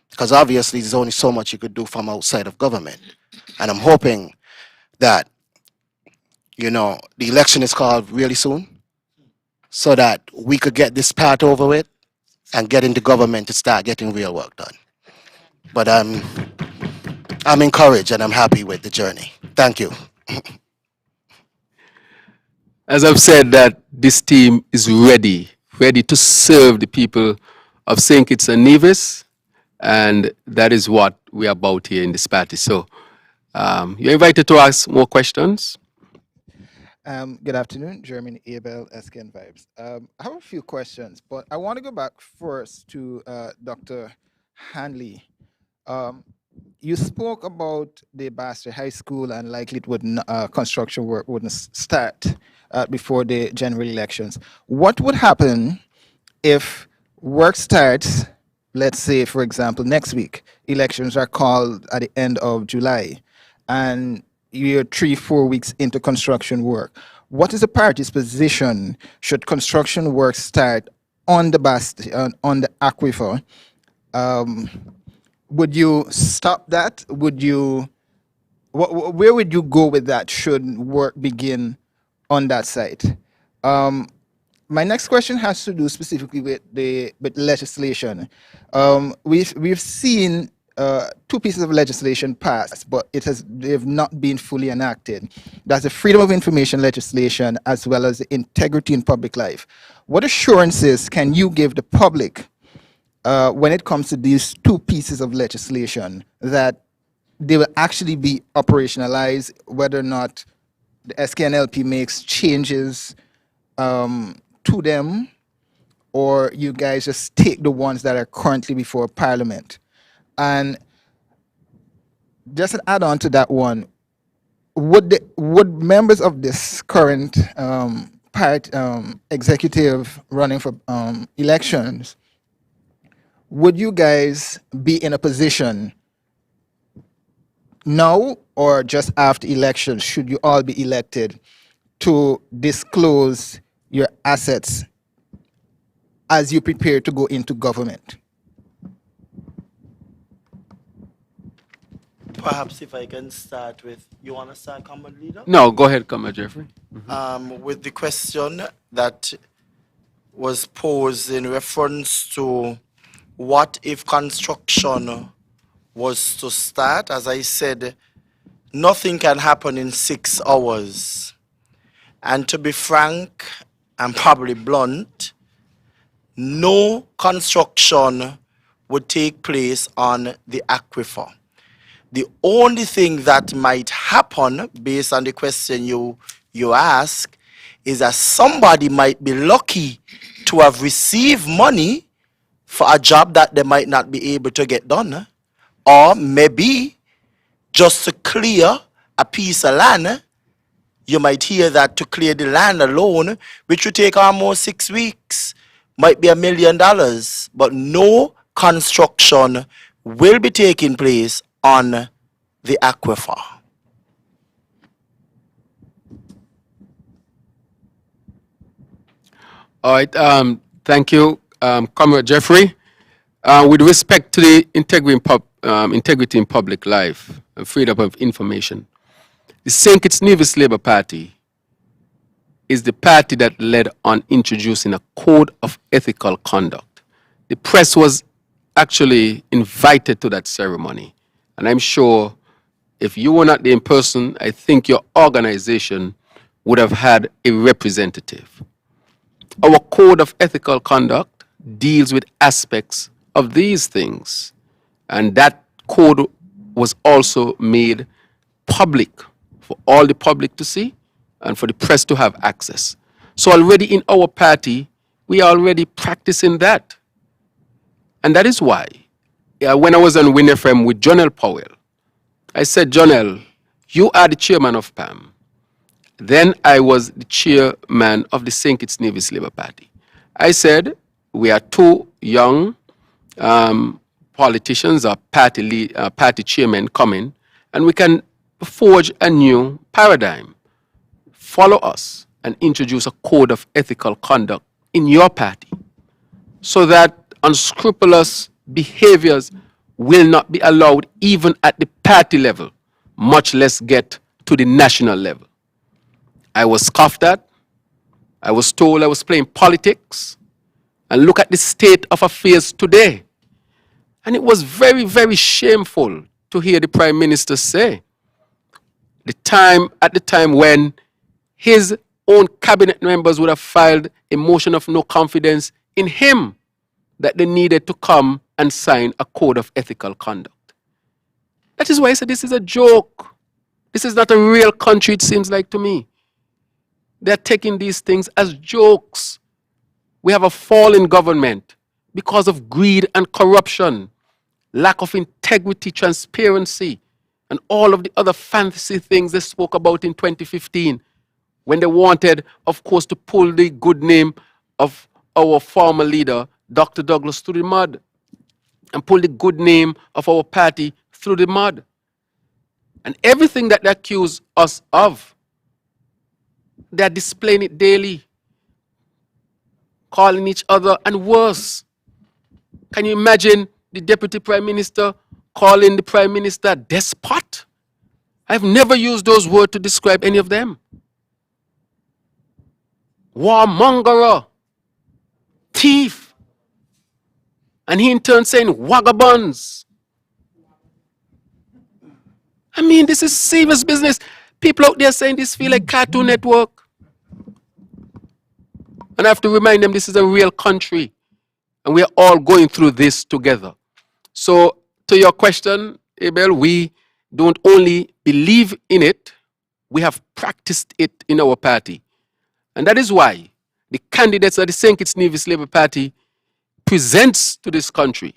Speaker 8: Because obviously there's only so much you could do from outside of government. And I'm hoping that, you know, the election is called really soon so that we could get this part over with and get into government to start getting real work done. But I'm encouraged and I'm happy with the journey. Thank you.
Speaker 1: As I've said, that this team is ready to serve the people of St. Kitts-Nevis, and that is what we're about here in this party. So you're invited to ask more questions.
Speaker 9: Good afternoon, Jeremy Abel, SKN Vibes. I have a few questions, but I want to go back first to Dr. Hanley. You spoke about the Basseterre High School and likely it wouldn't, construction work wouldn't start before the general elections. What would happen if work starts, let's say, for example, next week, elections are called at the end of July, and you're 3-4 weeks into construction work? What is the party's position should construction work start on the on the aquifer? Would you stop that? Would you, where would you go with that should work begin on that site? My next question has to do specifically with legislation. We've seen 2 pieces of legislation passed, but they've not been fully enacted. That's the freedom of information legislation as well as the integrity in public life. What assurances can you give the public when it comes to these 2 pieces of legislation that they will actually be operationalized, whether or not the SKNLP makes changes to them, or you guys just take the ones that are currently before Parliament? And just an add on to that one, would members of this current executive running for elections, would you guys be in a position now or just after elections, should you all be elected, to disclose your assets as you prepare to go into government?
Speaker 6: Perhaps if I can start with, you want to start, Comrade Leader?
Speaker 1: No, go ahead, Comrade Jeffrey.
Speaker 6: With the question that was posed in reference to what if construction was to start. As I said, nothing can happen in 6 hours. And to be frank and probably blunt, no construction would take place on the aquifer. The only thing that might happen, based on the question you ask, is that somebody might be lucky to have received money for a job that they might not be able to get done, or maybe just to clear a piece of land. You might hear that to clear the land alone, which would take almost 6 weeks, might be $1 million, but no construction will be taking place on the aquifer.
Speaker 1: All right, thank you, Comrade Jeffrey. With respect to the integrity in public life and freedom of information, the St. Kitts-Nevis Labour Party is the party that led on introducing a code of ethical conduct. The press was actually invited to that ceremony, and I'm sure if you were not there in person, I think your organization would have had a representative. Our code of ethical conduct deals with aspects of these things, and that code was also made public for all the public to see and for the press to have access. So already in our party, we are already practicing that. And that is why, when I was on Win FM with Jonel Powell, I said, Jonel, you are the chairman of PAM. Then I was the chairman of the St. Kitts-Nevis Labour Party. I said, we are two young politicians or party chairmen coming, and we can forge a new paradigm. Follow us and introduce a code of ethical conduct in your party so that unscrupulous behaviors will not be allowed even at the party level, much less get to the national level. I was scoffed at. I was told I was playing politics. And look at the state of affairs today. And it was very, very shameful to hear the Prime Minister say, at the time when his own cabinet members would have filed a motion of no confidence in him, that they needed to come and sign a code of ethical conduct. That is why I said this is a joke. This is not a real country, it seems like to me. They're taking these things as jokes. We have a fallen government because of greed and corruption, lack of integrity, transparency, and all of the other fantasy things they spoke about in 2015 when they wanted, of course, to pull the good name of our former leader, Dr. Douglas, through the mud and pull the good name of our party through the mud. And everything that they accuse us of, they're displaying it daily, calling each other, and worse. Can you imagine the Deputy Prime Minister calling the Prime Minister despot? I've never used those words to describe any of them. Warmongerer, thief, and he in turn saying vagabonds. I mean, this is serious business. People out there saying this feel like Cartoon Network. And I have to remind them this is a real country. And we are all going through this together. So to your question, Abel, we don't only believe in it, we have practiced it in our party. And that is why the candidates of the St. Kitts-Nevis Labour Party presents to this country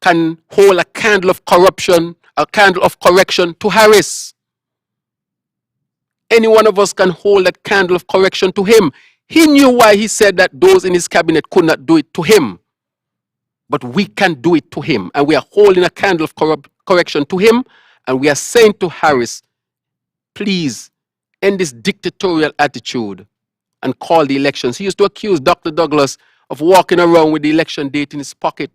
Speaker 1: can hold a candle of corruption, a candle of correction to Harris. Any one of us can hold that candle of correction to him. He knew why he said that those in his cabinet could not do it to him. But we can do it to him. And we are holding a candle of correction to him. And we are saying to Harris, please end this dictatorial attitude and call the elections. He used to accuse Dr. Douglas of walking around with the election date in his pocket.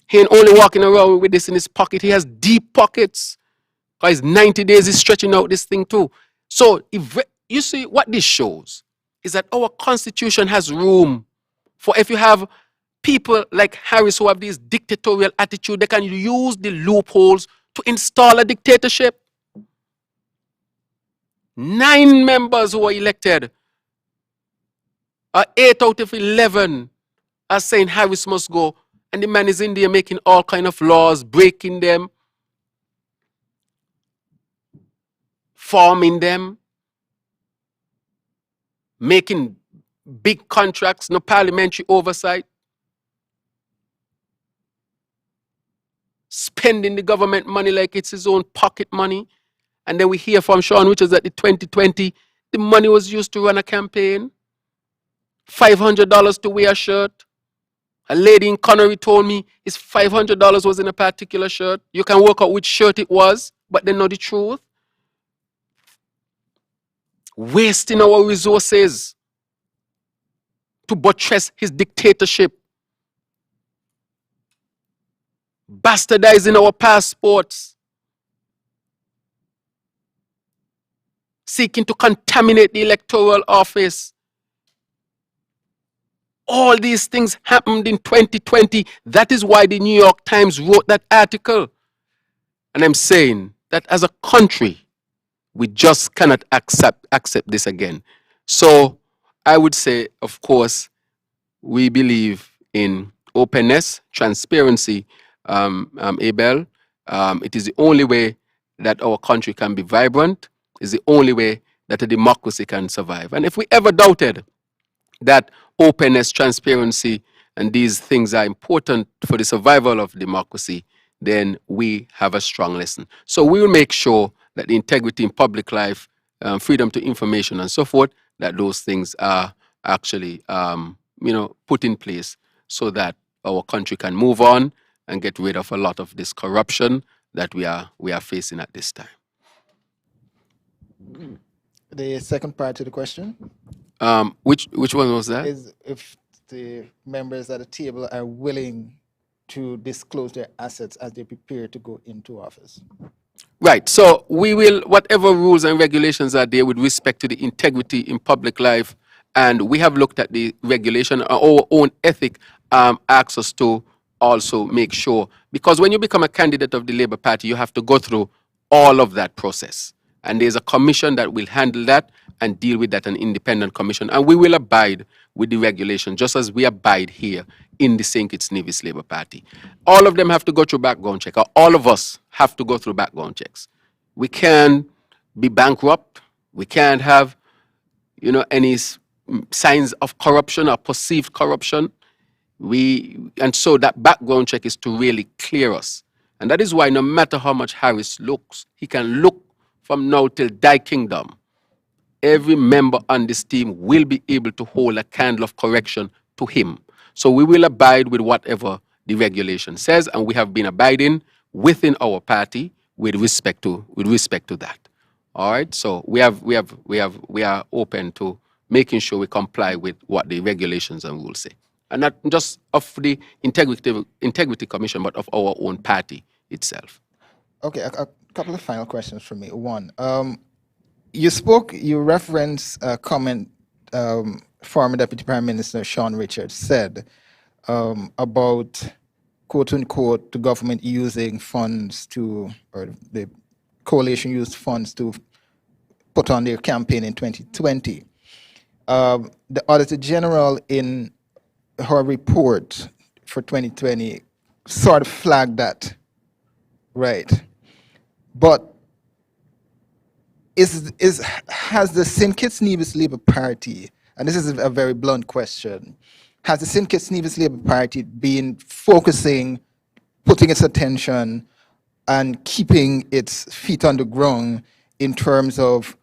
Speaker 1: He ain't only walking around with this in his pocket, he has deep pockets. Because 90 days is stretching out this thing too. So if you see what this shows is that our constitution has room for, if you have people like Harris who have this dictatorial attitude, they can use the loopholes to install a dictatorship. 9 members who are elected, 8 out of 11 are saying Harris must go. And the man is in there making all kind of laws, breaking them, forming them, making big contracts, no parliamentary oversight, spending the government money like it's his own pocket money. And then we hear from Sean Richards that the 2020, the money was used to run a campaign, $500 to wear a shirt. A lady in Connery told me his $500 was in a particular shirt. You can work out which shirt it was, but they know the truth. Wasting our resources to buttress his dictatorship. Bastardizing our passports. Seeking to contaminate the electoral office. All these things happened in 2020. That is why the New York Times wrote that article. And I'm saying that as a country, we just cannot accept this again. So I would say, of course, we believe in openness, transparency, Abel. It is the only way that our country can be vibrant. It's the only way that a democracy can survive. And if we ever doubted that openness, transparency, and these things are important for the survival of democracy, then we have a strong lesson. So we will make sure that the integrity in public life, freedom to information and so forth, that those things are actually put in place so that our country can move on and get rid of a lot of this corruption that we are facing at this time.
Speaker 9: The second part to the question
Speaker 1: which one was that?
Speaker 9: is if the members at the table are willing to disclose their assets as they prepare to go into office.
Speaker 1: Right. So we will, whatever rules and regulations are there with respect to the integrity in public life, and we have looked at the regulation, our own ethic asks us to also make sure, because when you become a candidate of the Labour Party, you have to go through all of that process. And there's a commission that will handle that and deal with that, an independent commission. And we will abide with the regulation, just as we abide here in the St. Kitts-Nevis Labour Party. All of them have to go through background check. All of us have to go through background checks. We can't be bankrupt. We can't have, any signs of corruption or perceived corruption. And so that background check is to really clear us. And that is why no matter how much Harris looks, he can look from now till thy kingdom. Every member on this team will be able to hold a candle of correction to him. So we will abide with whatever the regulation says, and we have been abiding within our party with respect to that. All right. So we are open to making sure we comply with what the regulations and rules say, and not just of the Integrity Commission, but of our own party itself.
Speaker 9: Okay, a couple of final questions from me. One, you referenced a comment former Deputy Prime Minister Sean Richards said about, quote unquote, the government using funds or the coalition used funds to put on their campaign in 2020. The Auditor General in her report for 2020 sort of flagged that, right? But has the St. Kitts-Nevis Labour Party, and this is a very blunt question, has the St. Kitts-Nevis Labour Party been focusing, putting its attention and keeping its feet on the ground in terms of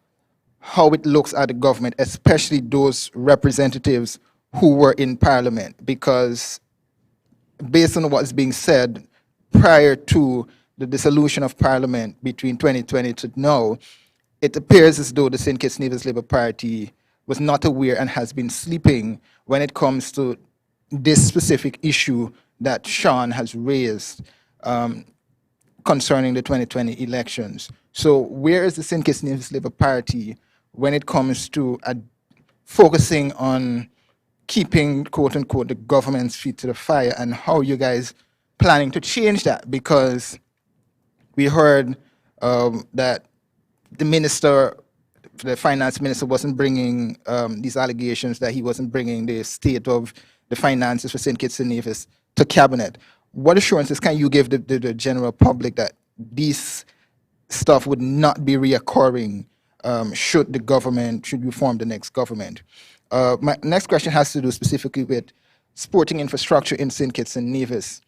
Speaker 9: how it looks at the government, especially those representatives who were in parliament? Because based on what's being said prior to the dissolution of parliament between 2020 to now, it appears as though the St. Kitts-Nevis Labour Party was not aware and has been sleeping when it comes to this specific issue that Sean has raised concerning the 2020 elections. So where is the St. Kitts-Nevis Labour Party when it comes to focusing on keeping, quote unquote, the government's feet to the fire, and how you guys planning to change that? Because we heard that the minister, the finance minister, wasn't bringing these allegations that he wasn't bringing the state of the finances for St. Kitts and Nevis to cabinet. What assurances can you give the general public that these stuff would not be reoccurring should you form the next government? My next question has to do specifically with sporting infrastructure in St. Kitts and Nevis.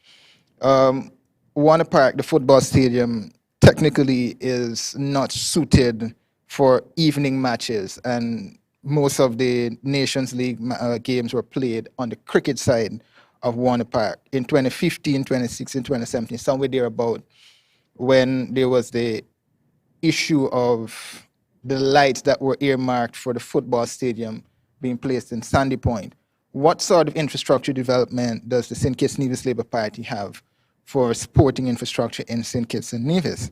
Speaker 9: Warner Park, the football stadium, technically is not suited for evening matches, and most of the Nations League games were played on the cricket side of Warner Park. In 2015, 2016, 2017, somewhere thereabout, when there was the issue of the lights that were earmarked for the football stadium being placed in Sandy Point, what sort of infrastructure development does the St. Kitts-Nevis Labour Party have for sporting infrastructure in St. Kitts and Nevis?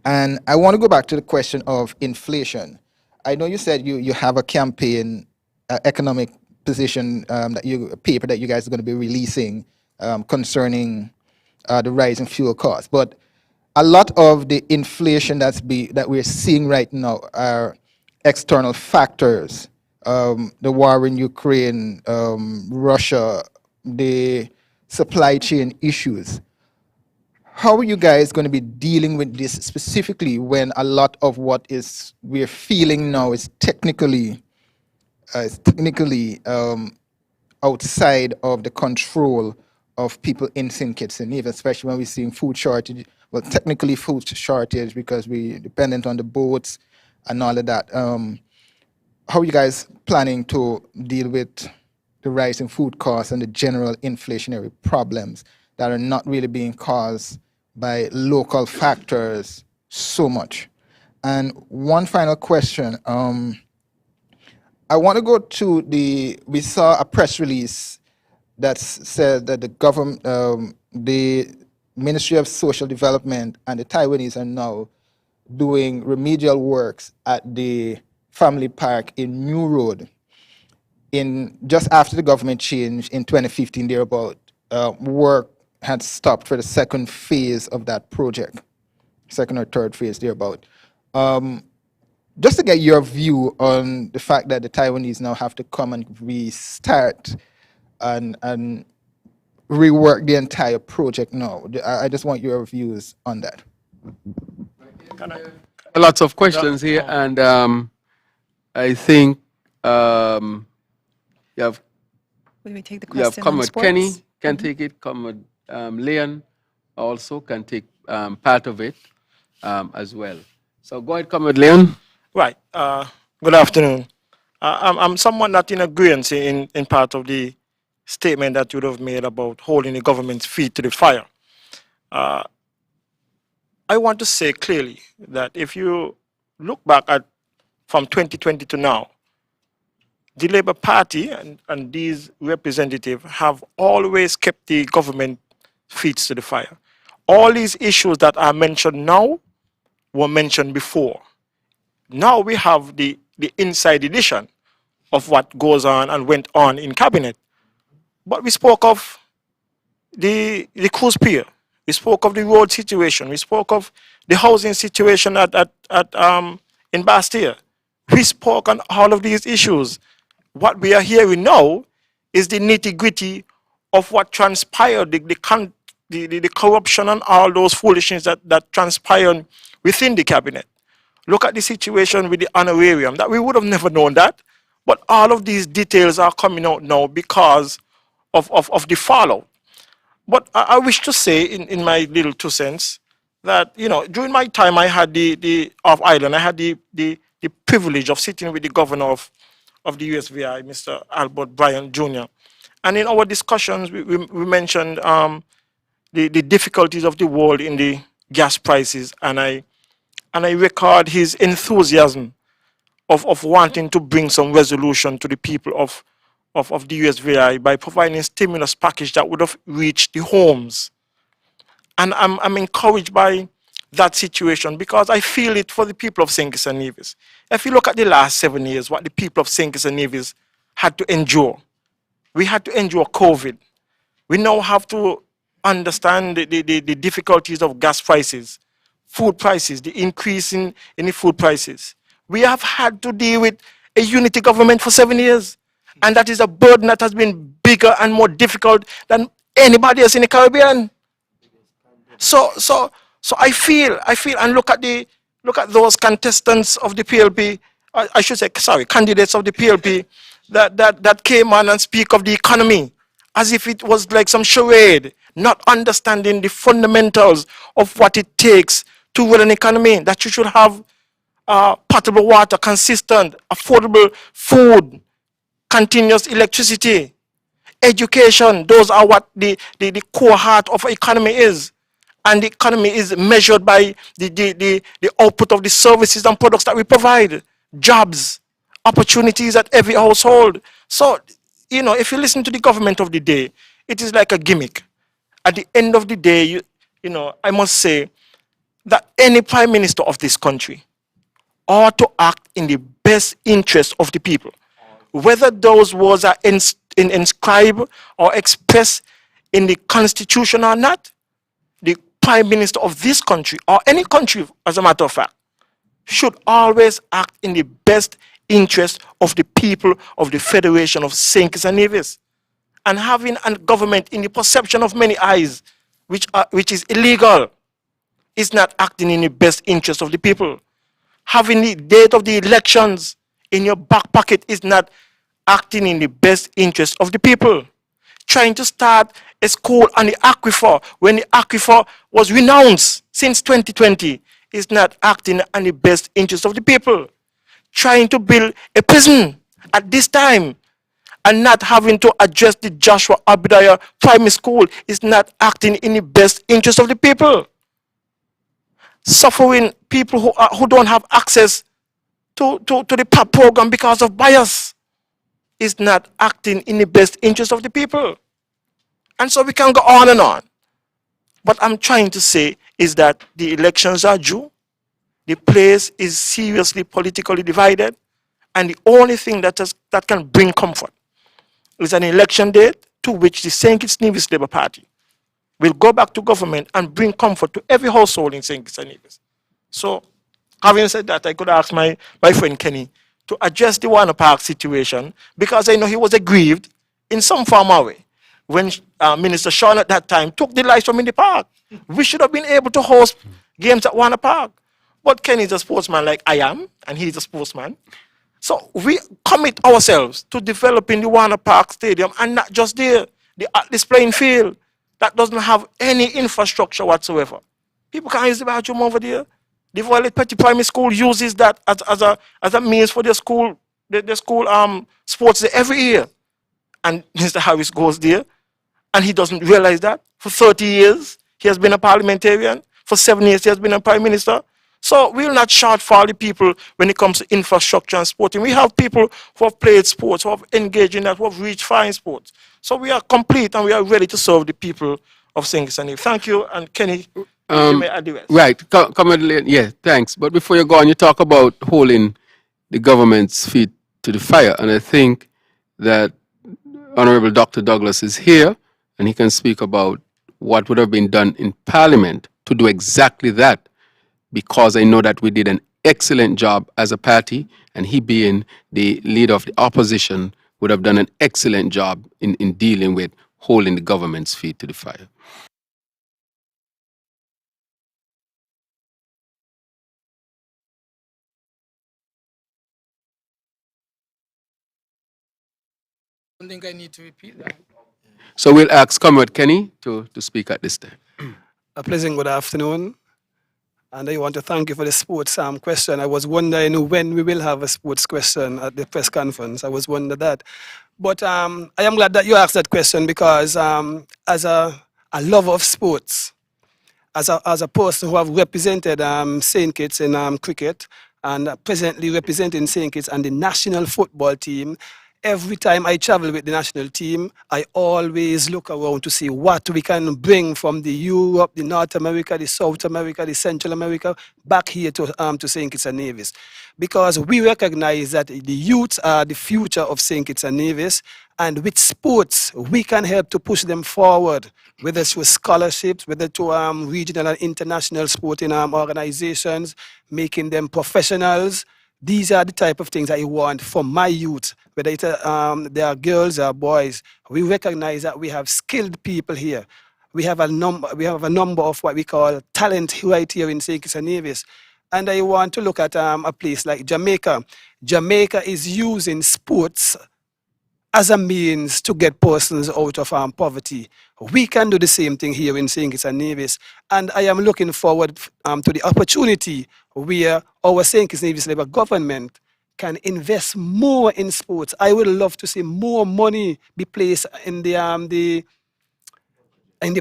Speaker 9: And I want to go back to the question of inflation. I know you said you have a campaign, economic position, a paper that you guys are going to be releasing concerning the rise in fuel costs. But a lot of the inflation that we're seeing right now are external factors. The war in Ukraine, Russia, the supply chain issues. How are you guys going to be dealing with this specifically when a lot of what we're feeling now is technically outside of the control of people in St. Kitts and Nevis, especially when we're seeing food shortage, well, technically food shortage because we're dependent on the boats and all of that. How are you guys planning to deal with the rise in food costs and the general inflationary problems that are not really being caused by local factors so much? And one final question. I want to go to we saw a press release that said that the government, the Ministry of Social Development and the Taiwanese are now doing remedial works at the family park in New Road. Just after the government change in 2015, thereabout, work had stopped for the second phase of that project, second or third phase thereabout. Just to get your view on the fact that the Taiwanese now have to come and restart and rework the entire project now. I just want your views on that.
Speaker 1: Lots of questions here, and I think you have
Speaker 4: Will we take the
Speaker 1: you have
Speaker 4: question on
Speaker 1: Comrade
Speaker 4: sports?
Speaker 1: Kenny can take it, Comrade Leon also can take part of it as well. So go ahead, Comrade Leon.
Speaker 10: Right. Good afternoon. I'm somewhat not in agreement in part of the statement that you would have made about holding the government's feet to the fire. I want to say clearly that if you look back at from 2020 to now, the Labour Party and these representatives have always kept the government feet to the fire. All these issues that are mentioned now were mentioned before. Now we have the inside edition of what goes on and went on in cabinet. But we spoke of the cruise pier. We spoke of the road situation. We spoke of the housing situation in Basseterre. We spoke on all of these issues. What we are hearing now is the nitty-gritty of what transpired, the corruption and all those foolishness that transpired within the cabinet. Look at the situation with the honorarium, that we would have never known that. But all of these details are coming out now because of the fallout. But I wish to say in my little 2 cents that, you know, during my time I had the off island, I had the privilege of sitting with the governor of the USVI, Mr. Albert Bryan Jr. And in our discussions, we mentioned the difficulties of the world in the gas prices, and I record his enthusiasm of wanting to bring some resolution to the people of the USVI by providing a stimulus package that would have reached the homes. And I'm encouraged by that situation because I feel it for the people of St. Kitts-Nevis. If you look at the last 7 years, what the people of St. Kitts-Nevis had to endure. We had to endure COVID. We now have to understand the difficulties of gas prices, food prices, the increase in the food prices. We have had to deal with a unity government for 7 years. And that is a burden that has been bigger and more difficult than anybody else in the Caribbean. So I feel, and look at those contestants of the PLP, I should say, sorry, candidates of the PLP that came on and speak of the economy as if it was like some charade, not understanding the fundamentals of what it takes to run an economy, that you should have potable water, consistent, affordable food, continuous electricity, education. Those are what the core heart of an economy is. And the economy is measured by the output of the services and products that we provide, jobs, opportunities at every household. So, you know, if you listen to the government of the day, it is like a gimmick. At the end of the day, you know, I must say that any prime minister of this country ought to act in the best interest of the people. Whether those words are inscribed or expressed in the Constitution or not, the Prime Minister of this country, or any country as a matter of fact, should always act in the best interest of the people of the Federation of St. Kitts-Nevis. And having a government in the perception of many eyes, which is illegal, is not acting in the best interest of the people. Having the date of the elections in your back pocket is not acting in the best interest of the people. Trying to start a school on the aquifer when the aquifer was renounced since 2020 is not acting in the best interest of the people. Trying to build a prison at this time and not having to address the Joshua Abdiah Primary School is not acting in the best interest of the people. Suffering people who don't have access to the PAP program because of bias is not acting in the best interest of the people. And so we can go on and on. What I'm trying to say is that the elections are due. The place is seriously politically divided. And the only thing that can bring comfort is an election date to which the St. Kitts-Nevis Labour Party will go back to government and bring comfort to every household in St. Kitts-Nevis. So, having said that, I could ask my friend Kenny to address the Warner Park situation, because I know he was aggrieved in some form or way when Minister Sean at that time took the lights from in the park. We should have been able to host games at Warner Park. But Kenny is a sportsman like I am, and he's a sportsman. So we commit ourselves to developing the Warner Park Stadium, and not just there, this playing field that doesn't have any infrastructure whatsoever. People can't use the bathroom over there. The Violet Petty Primary School uses that as a means for their school, sports day every year. And Mr. Harris goes there, and he doesn't realize that. For 30 years, he has been a parliamentarian. For 7 years, he has been a prime minister. So we will not shortfall the people when it comes to infrastructure and sporting. We have people who have played sports, who have engaged in that, who have reached fine sports. So we are complete and we are ready to serve the people of St. Kitts-Nevis. Thank you, and Kenny, you may add the rest.
Speaker 1: Right, yeah, thanks. But before you go on, you talk about holding the government's feet to the fire, and I think that Honorable Dr. Douglas is here, and he can speak about what would have been done in Parliament to do exactly that, because I know that we did an excellent job as a party, and he being the leader of the opposition would have done an excellent job in dealing with holding the government's feet to the fire.
Speaker 11: don't think I need to repeat that.
Speaker 1: So we'll ask Comrade Kenny to speak at this time.
Speaker 11: A pleasant good afternoon. And I want to thank you for the sports question. I was wondering when we will have a sports question at the press conference. I was wondering that. But I am glad that you asked that question because as a lover of sports, as a person who have represented St. Kitts in cricket and presently representing St. Kitts and the national football team, every time I travel with the national team, I always look around to see what we can bring from the Europe, the North America, the South America, the Central America, back here to St. Kitts and Nevis. Because we recognize that the youths are the future of St. Kitts and Nevis, and with sports, we can help to push them forward, whether through scholarships, whether to regional and international sporting organizations, making them professionals. These are the type of things I want for my youth, whether they are girls or boys. We recognize that we have skilled people here. We have a number of what we call talent right here in St. Kitts and Nevis. And I want to look at a place like Jamaica. Jamaica is using sports as a means to get persons out of poverty. We can do the same thing here in St. Kitts and Nevis. And I am looking forward to the opportunity where our St. Kitts and Nevis Labour government can invest more in sports. I would love to see more money be placed in the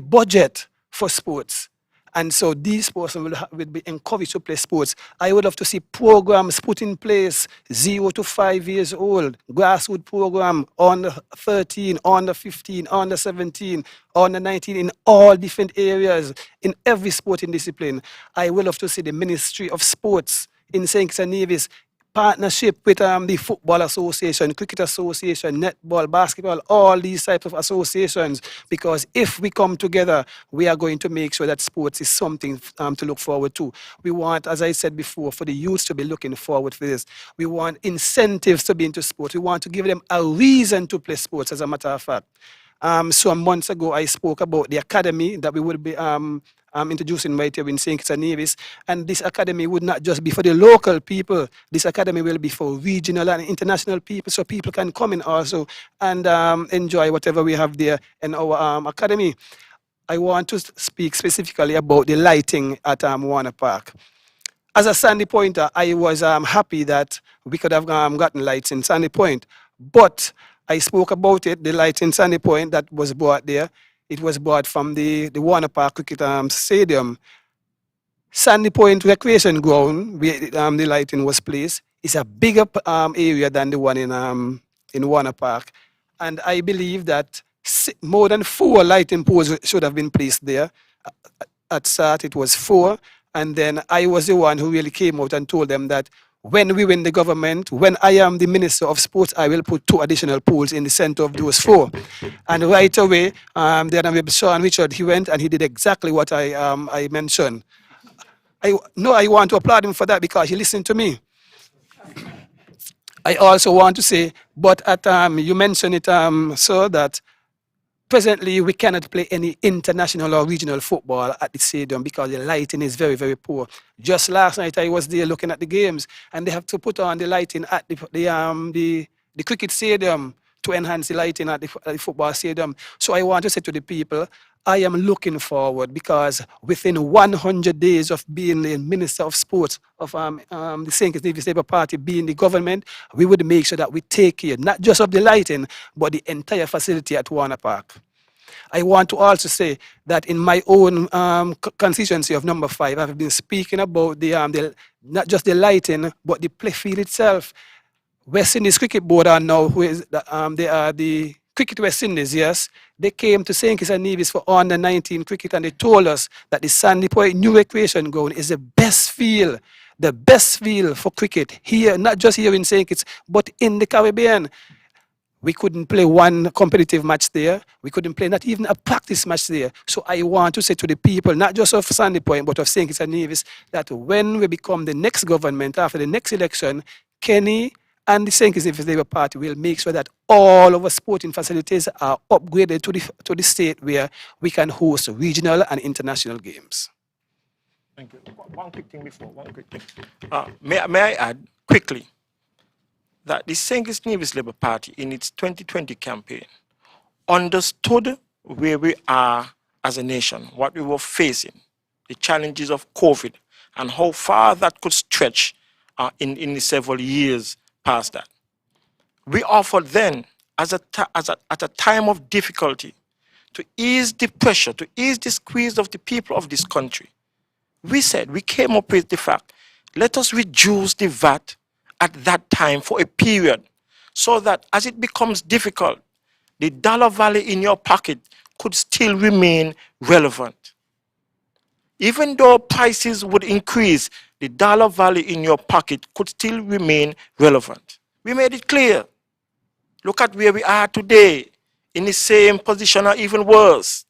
Speaker 11: budget for sports. And so these persons will be encouraged to play sports. I would love to see programs put in place, 0 to 5 years old, grassroots program, under 13, under 15, under 17, under 19, in all different areas, in every sporting discipline. I would love to see the Ministry of Sports in St. Kitts and Nevis partnership with the Football Association, Cricket Association, Netball, Basketball, all these types of associations, because if we come together, we are going to make sure that sports is something to look forward to. We want, as I said before, for the youth to be looking forward for this. We want incentives to be into sports. We want to give them a reason to play sports, as a matter of fact. Some months ago, I spoke about the academy that we would be introducing right here in St. Kitts and Nevis. And this academy would not just be for the local people. This academy will be for regional and international people, so people can come in also and enjoy whatever we have there in our academy. I want to speak specifically about the lighting at Warner Park. As a Sandy Pointer, I was happy that we could have gotten lights in Sandy Point, but I spoke about it, the light in Sandy Point that was brought there. It was brought from the Warner Park Cricket Stadium. Sandy Point Recreation Ground, where the lighting was placed, is a bigger area than the one in Warner Park. And I believe that more than 4 lighting poles should have been placed there. At start, it was 4. And then I was the one who really came out and told them that when we win the government, when I am the Minister of Sports, I will put 2 additional poles in the center of those 4. And right away, the Honorable Sean Richard, he went and he did exactly what I mentioned. I want to applaud him for that because he listened to me. I also want to say, but at you mentioned it, sir, that presently we cannot play any international or regional football at the stadium because the lighting is very, very poor. Just last night I was there looking at the games, and they have to put on the lighting at the cricket stadium to enhance the lighting at the football stadium. So I want to say to the people, I am looking forward because within 100 days of being the Minister of Sports of the St. Kitts-Nevis Labour Party being the government, we would make sure that we take care not just of the lighting, but the entire facility at Warner Park. I want to also say that in my own constituency of number 5, I've been speaking about the not just the lighting, but the play field itself. West Indies Cricket Board are now, they are the Cricket West Indies, yes. They came to St. Kitts and Nevis for under 19 cricket, and they told us that the Sandy Point new recreation ground is the best field for cricket here, not just here in St. Kitts, but in the Caribbean. We couldn't play one competitive match there. We couldn't play not even a practice match there. So I want to say to the people, not just of Sandy Point, but of St. Kitts and Nevis, that when we become the next government after the next election, Kenny and the St. Kitts-Nevis Labour Party will make sure that all of our sporting facilities are upgraded to the state where we can host regional and international games.
Speaker 10: Thank you. One quick thing before, one quick thing. May I add quickly that the St. Kitts-Nevis Labour Party in its 2020 campaign understood where we are as a nation, what we were facing, the challenges of COVID, and how far that could stretch in the several years past that. We offered then, at a time of difficulty, to ease the pressure, to ease the squeeze of the people of this country. We said, we came up with the fact, let us reduce the VAT at that time for a period, so that as it becomes difficult, the dollar value in your pocket could still remain relevant. Even though prices would increase, the dollar value in your pocket could still remain relevant. We made it clear. Look at where we are today, in the same position or even worse.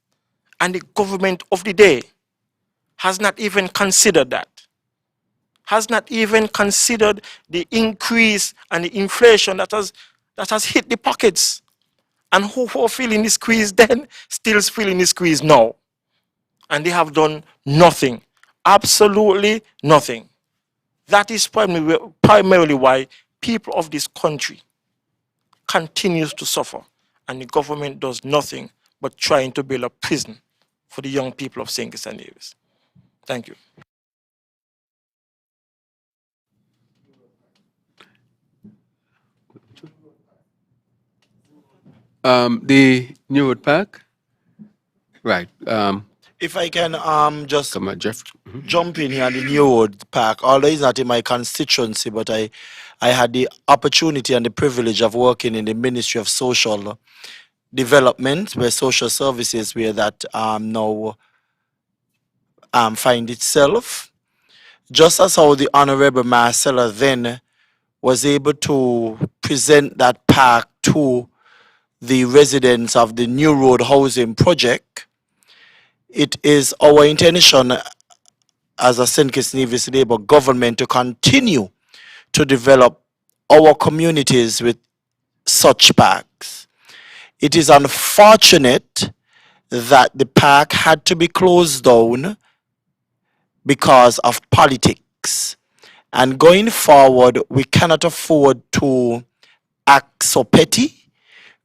Speaker 10: And the government of the day has not even considered that. Has not even considered the increase and the inflation that has hit the pockets. And who were feeling the squeeze then, still feeling the squeeze now. And they have done nothing, absolutely nothing. That is primarily why people of this country continues to suffer, and the government does nothing but trying to build a prison for the young people of St. Kitts-Nevis. Thank you.
Speaker 1: The New Road Park, right?
Speaker 6: If I can just
Speaker 1: Come on, Jeff.
Speaker 6: jump in here on the New Road Park, although it's not in my constituency, but I had the opportunity and the privilege of working in the Ministry of Social Development, where social services where that now find itself. Just as how the Honorable Marcella then was able to present that park to the residents of the New Road Housing Project, it is our intention as a St. Kitts-Nevis Labour government to continue to develop our communities with such parks. It is unfortunate that the park had to be closed down because of politics. And going forward, we cannot afford to act so petty.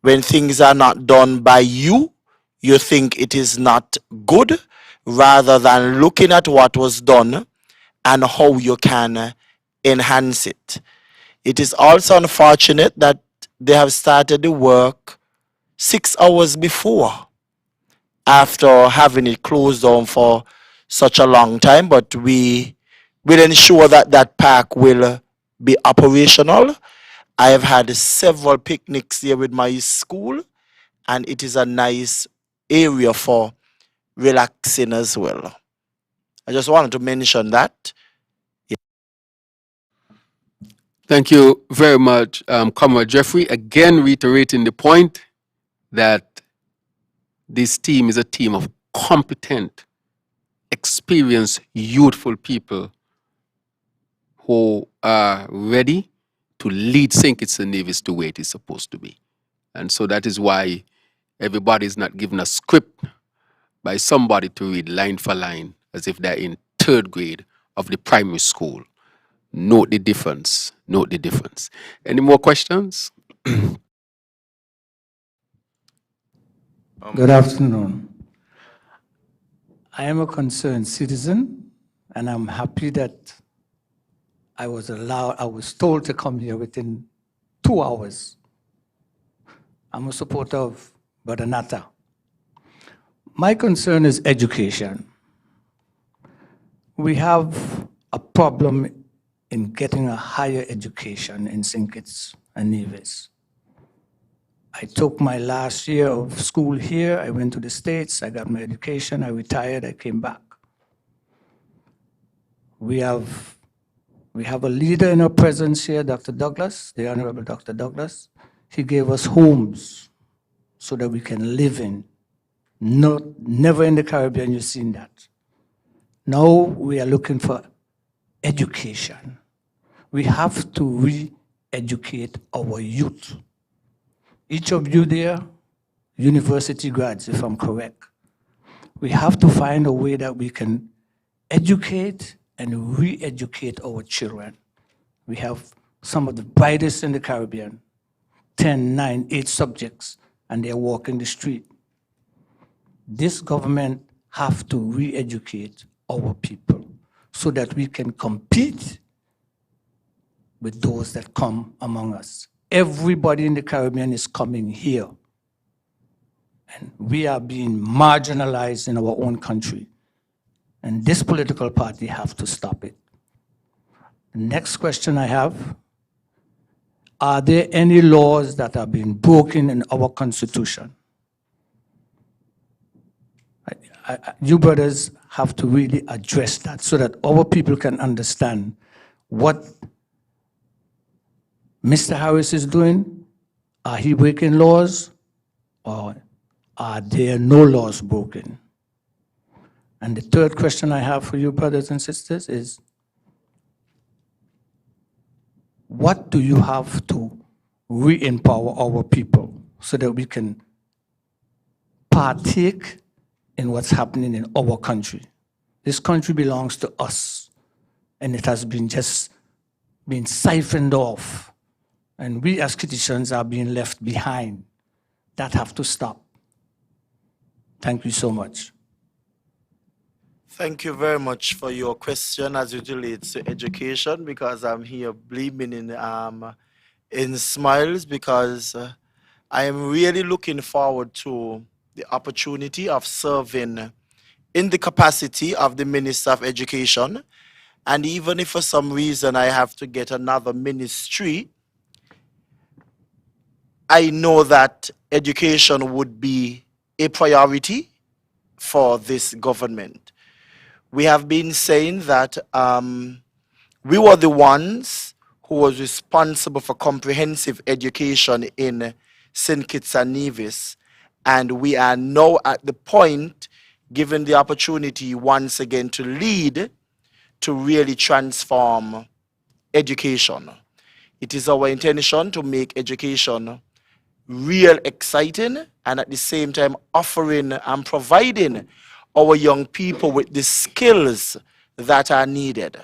Speaker 6: When things are not done by you, you think it is not good, rather than looking at what was done and how you can enhance it. It is also unfortunate that they have started the work 6 hours before, after having it closed down for such a long time, but we will ensure that that park will be operational. I have had several picnics here with my school, and it is a nice area for relaxing as well. I just wanted to mention that.
Speaker 1: Thank you very much, Comrade Jeffrey. Again, reiterating the point that this team is a team of competent, experienced, youthful people who are ready to lead St. Kitts-Nevis to where it is supposed to be. And so that is why everybody is not given a script by somebody to read line for line as if they're in 3rd grade of the primary school. Note the difference. Note the difference. Any more questions?
Speaker 12: Good afternoon. I am a concerned citizen, and I'm happy that I was told to come here within 2 hours. I'm a supporter of Brother Natta. My concern is education. We have a problem in getting a higher education in St. Kitts and Nevis. I took my last year of school here. I went to the States. I got my education. I retired. I came back. We have a leader in our presence here, Dr. Douglas, the Honorable Dr. Douglas. He gave us homes so that we can live in. Never in the Caribbean you've seen that. Now we are looking for education. We have to re-educate our youth. Each of you there, university grads, if I'm correct. We have to find a way that we can educate and re-educate our children. We have some of the brightest in the Caribbean, 10, 9, 8 subjects, and they're walking the street. This government have to re-educate our people so that we can compete with those that come among us. Everybody in the Caribbean is coming here. And we are being marginalized in our own country. And this political party have to stop it. The next question I have, are there any laws that have been broken in our Constitution? You brothers have to really address that so that our people can understand what Mr. Harris is doing. Are he breaking laws, or are there no laws broken? And the third question I have for you, brothers and sisters, is what do you have to re-empower our people so that we can partake in what's happening in our country? This country belongs to us, and it has been just been siphoned off, and we as Kittitians are being left behind. That have to stop. Thank you so much.
Speaker 6: Thank you very much for your question as it relates to education, because I'm here bleeding in smiles, because I am really looking forward to the opportunity of serving in the capacity of the Minister of Education. And even if for some reason I have to get another ministry, I know that education would be a priority for this government. We have been saying that we were the ones who was responsible for comprehensive education in St. Kitts-Nevis, and we are now at the point, given the opportunity once again to lead, to really transform education. It is our intention to make education real exciting, and at the same time offering and providing our young people with the skills that are needed.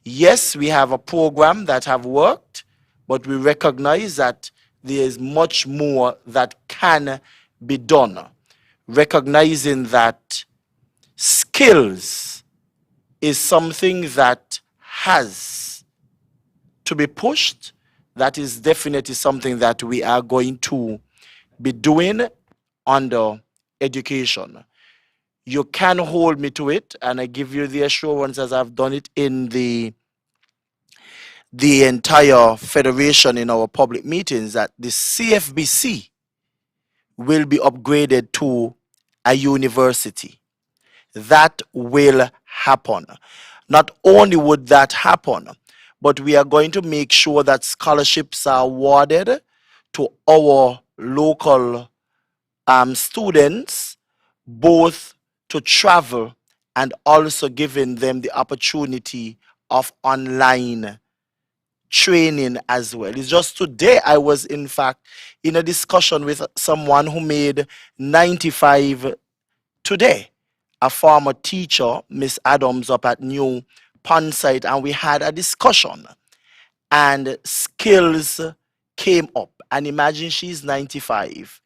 Speaker 6: Yes, we have a program that have worked, but we recognize that there is much more that can be done. Recognizing that skills is something that has to be pushed. That is definitely something that we are going to be doing under education. You can hold me to it, and I give you the assurance, as I've done it in the entire federation in our public meetings, that the CFBC will be upgraded to a university. That will happen. Not only would that happen, but we are going to make sure that scholarships are awarded to our local students, both to travel and also giving them the opportunity of online training as well. It's just today I was in fact in a discussion with someone who made 95 today, a former teacher, Miss Adams, up at New Pond site, and we had a discussion, and skills came up. And imagine she's 95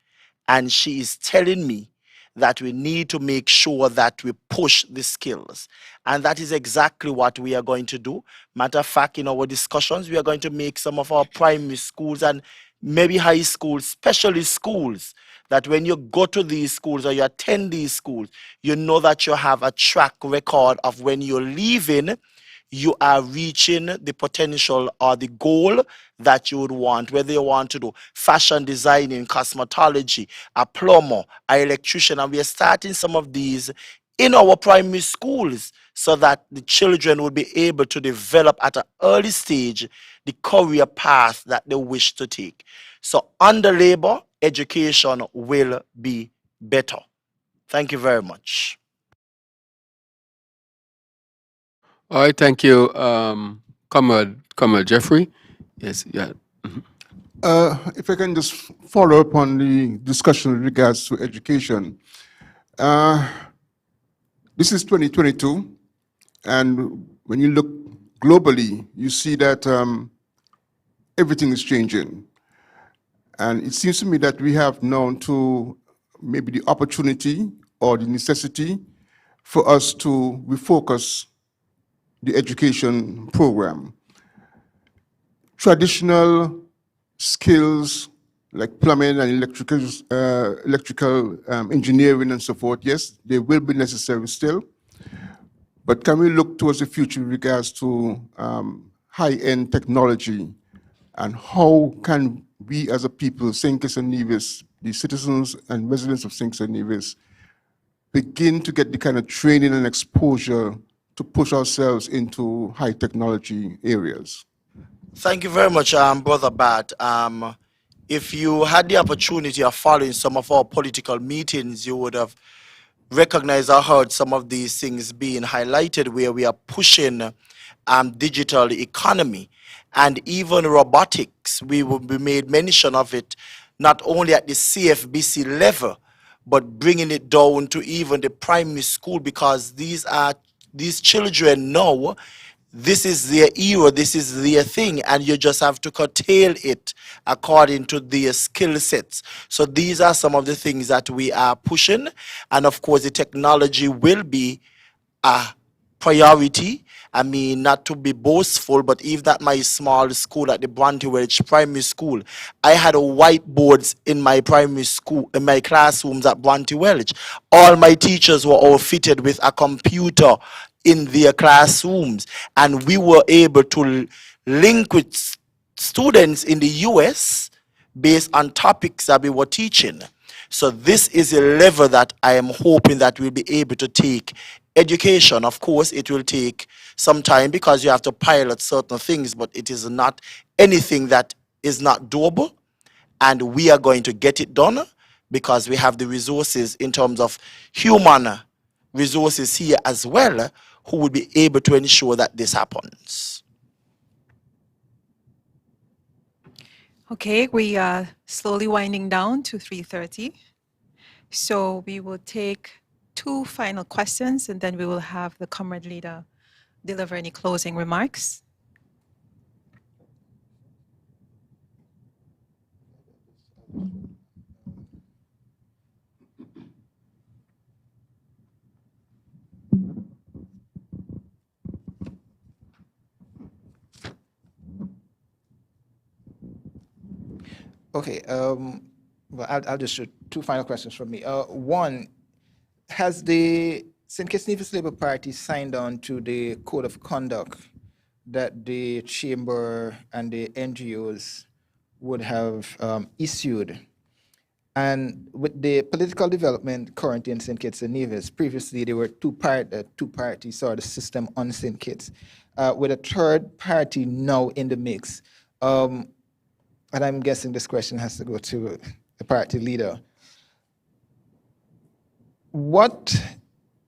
Speaker 6: and she is telling me that we need to make sure that we push the skills. And that is exactly what we are going to do. Matter of fact, in our discussions, we are going to make some of our primary schools and maybe high schools, specialist schools, that when you go to these schools or you attend these schools, you know that you have a track record of when you're leaving, you are reaching the potential or the goal that you would want, whether you want to do fashion designing, cosmetology, a plumber, an electrician, and we are starting some of these in our primary schools so that the children will be able to develop at an early stage the career path that they wish to take. So under Labour, education will be better. Thank you very much.
Speaker 1: All right, thank you, Comrade Jeffrey. Yes, yeah.
Speaker 2: If I can just follow up on the discussion with regards to education. This is 2022, and when you look globally, you see that everything is changing. And it seems to me that we have now to maybe the opportunity or the necessity for us to refocus the education program. Traditional skills like plumbing and electrical engineering and so forth, yes, they will be necessary still. But can we look towards the future in regards to high-end technology, and how can we as a people, St. Kitts-Nevis, the citizens and residents of St. Kitts-Nevis, begin to get the kind of training and exposure to push ourselves into high technology areas?
Speaker 6: Thank you very much, Brother Bat. If you had the opportunity of following some of our political meetings, you would have recognized or heard some of these things being highlighted, where we are pushing digital economy and even robotics. We made mention of it not only at the CFBC level, but bringing it down to even the primary school, because these children know this is their era, this is their thing, and you just have to curtail it according to their skill sets. So these are some of the things that we are pushing, and of course the technology will be a priority. I mean, not to be boastful, but even at my small school at the Bronte Welch Primary School, I had whiteboards in my primary school, in my classrooms at Bronte Welch. All my teachers were all fitted with a computer in their classrooms, and we were able to link with students in the US based on topics that we were teaching. So this is a level that I am hoping that we'll be able to take education. Of course, it will take some time because you have to pilot certain things, but it is not anything that is not doable, and we are going to get it done because we have the resources in terms of human resources here as well, who will be able to ensure that this happens.
Speaker 4: Okay, we are slowly winding down to 3:30. So we will take 2 final questions, and then we will have the comrade leader deliver any closing remarks.
Speaker 9: Okay, well, I'll just shoot 2 final questions from me. One, has the St. Kitts-Nevis Labour Party signed on to the code of conduct that the chamber and the NGOs would have issued? And with the political development currently in St. Kitts-Nevis, previously there were two parties or the system on St. Kitts, with a third party now in the mix. And I'm guessing this question has to go to the party leader. What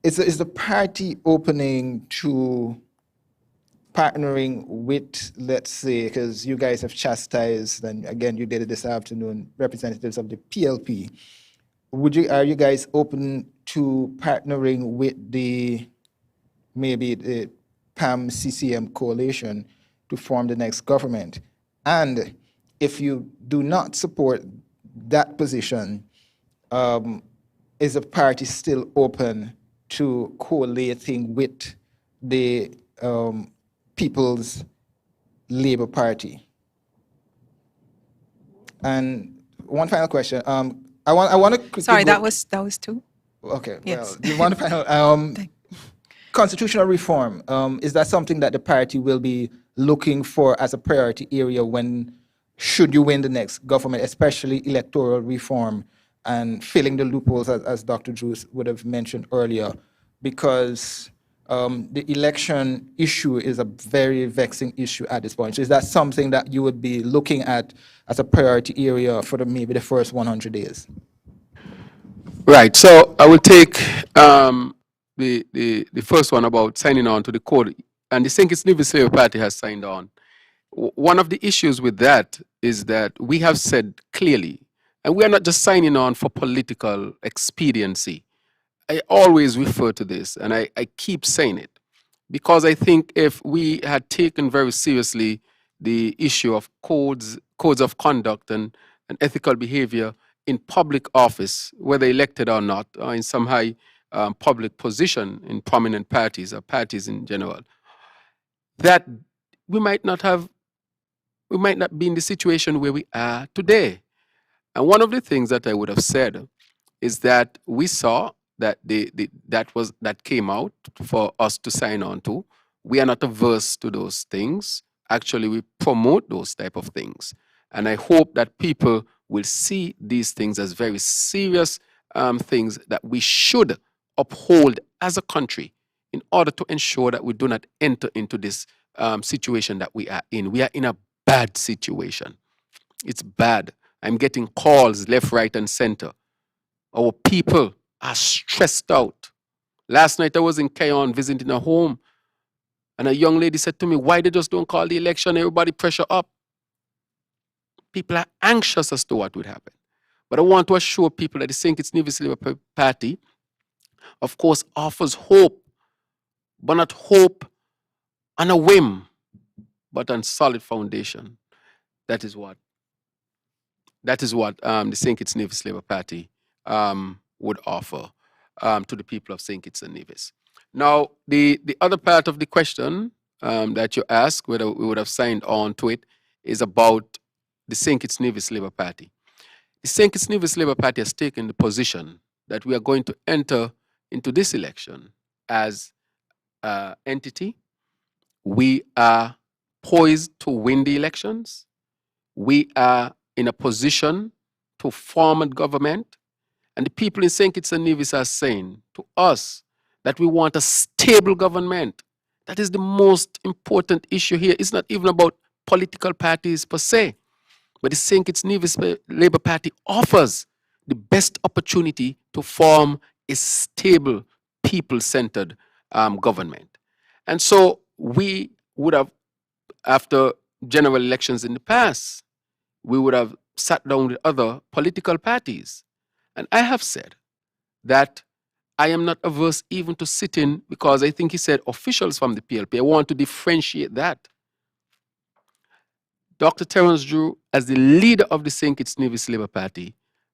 Speaker 9: is the party opening to partnering with, let's say, because you guys have chastised, and again, you did it this afternoon, representatives of the PLP. Are you guys open to partnering with maybe the PAM-CCM coalition to form the next government? And if you do not support that position, is the party still open to collating with the People's Labour Party? And one final question. I want to.
Speaker 4: Sorry, that was 2.
Speaker 9: Okay.
Speaker 4: Yes.
Speaker 9: Well, one final. Constitutional reform. Is that something that the party will be looking for as a priority area should you win the next government, especially electoral reform and filling the loopholes, as Dr. Drews would have mentioned earlier, because the election issue is a very vexing issue at this point. So is that something that you would be looking at as a priority area for maybe the first 100 days?
Speaker 1: Right. So I will take the first one about signing on to the code, and the St. Kitts-Nevis Labour Party has signed on. One of the issues with that is that we have said clearly, and we are not just signing on for political expediency. I always refer to this, and I keep saying it, because I think if we had taken very seriously the issue of codes of conduct and ethical behavior in public office, whether elected or not, or in some high public position in prominent parties or parties in general, that we might not be in the situation where we are today. And one of the things that I would have said is that we saw that that came out for us to sign on to. We are not averse to those things. Actually, we promote those type of things. And I hope that people will see these things as very serious things that we should uphold as a country in order to ensure that we do not enter into this situation that we are in. We are in a bad situation. It's bad. I'm getting calls left, right, and center. Our people are stressed out. Last night I was in Cayon visiting a home, and a young lady said to me, why they just don't call the election? Everybody pressure up. People are anxious as to what would happen. But I want to assure people that the St. Kitts-Nevis Labour Party, of course, offers hope, but not hope on a whim, but on solid foundation. That is what the St. Kitts-Nevis Labour Party would offer to the people of St. Kitts and Nevis. Now, the other part of the question that you asked, whether we would have signed on to it, is about the St. Kitts-Nevis Labour Party. The St. Kitts-Nevis Labour Party has taken the position that we are going to enter into this election as an entity. We are poised to win the elections. We are in a position to form a government. And the people in St. Kitts and Nevis are saying to us that we want a stable government. That is the most important issue here. It's not even about political parties per se, but the St. Kitts-Nevis Labour Party offers the best opportunity to form a stable, people-centered government. And so we would have, after general elections in the past, we would have sat down with other political parties. And I have said that I am not averse even to sitting, because I think he said officials from the PLP. I want to differentiate that. Dr. Terence Drew, as the leader of the St. Kitts-Nevis Labour Party,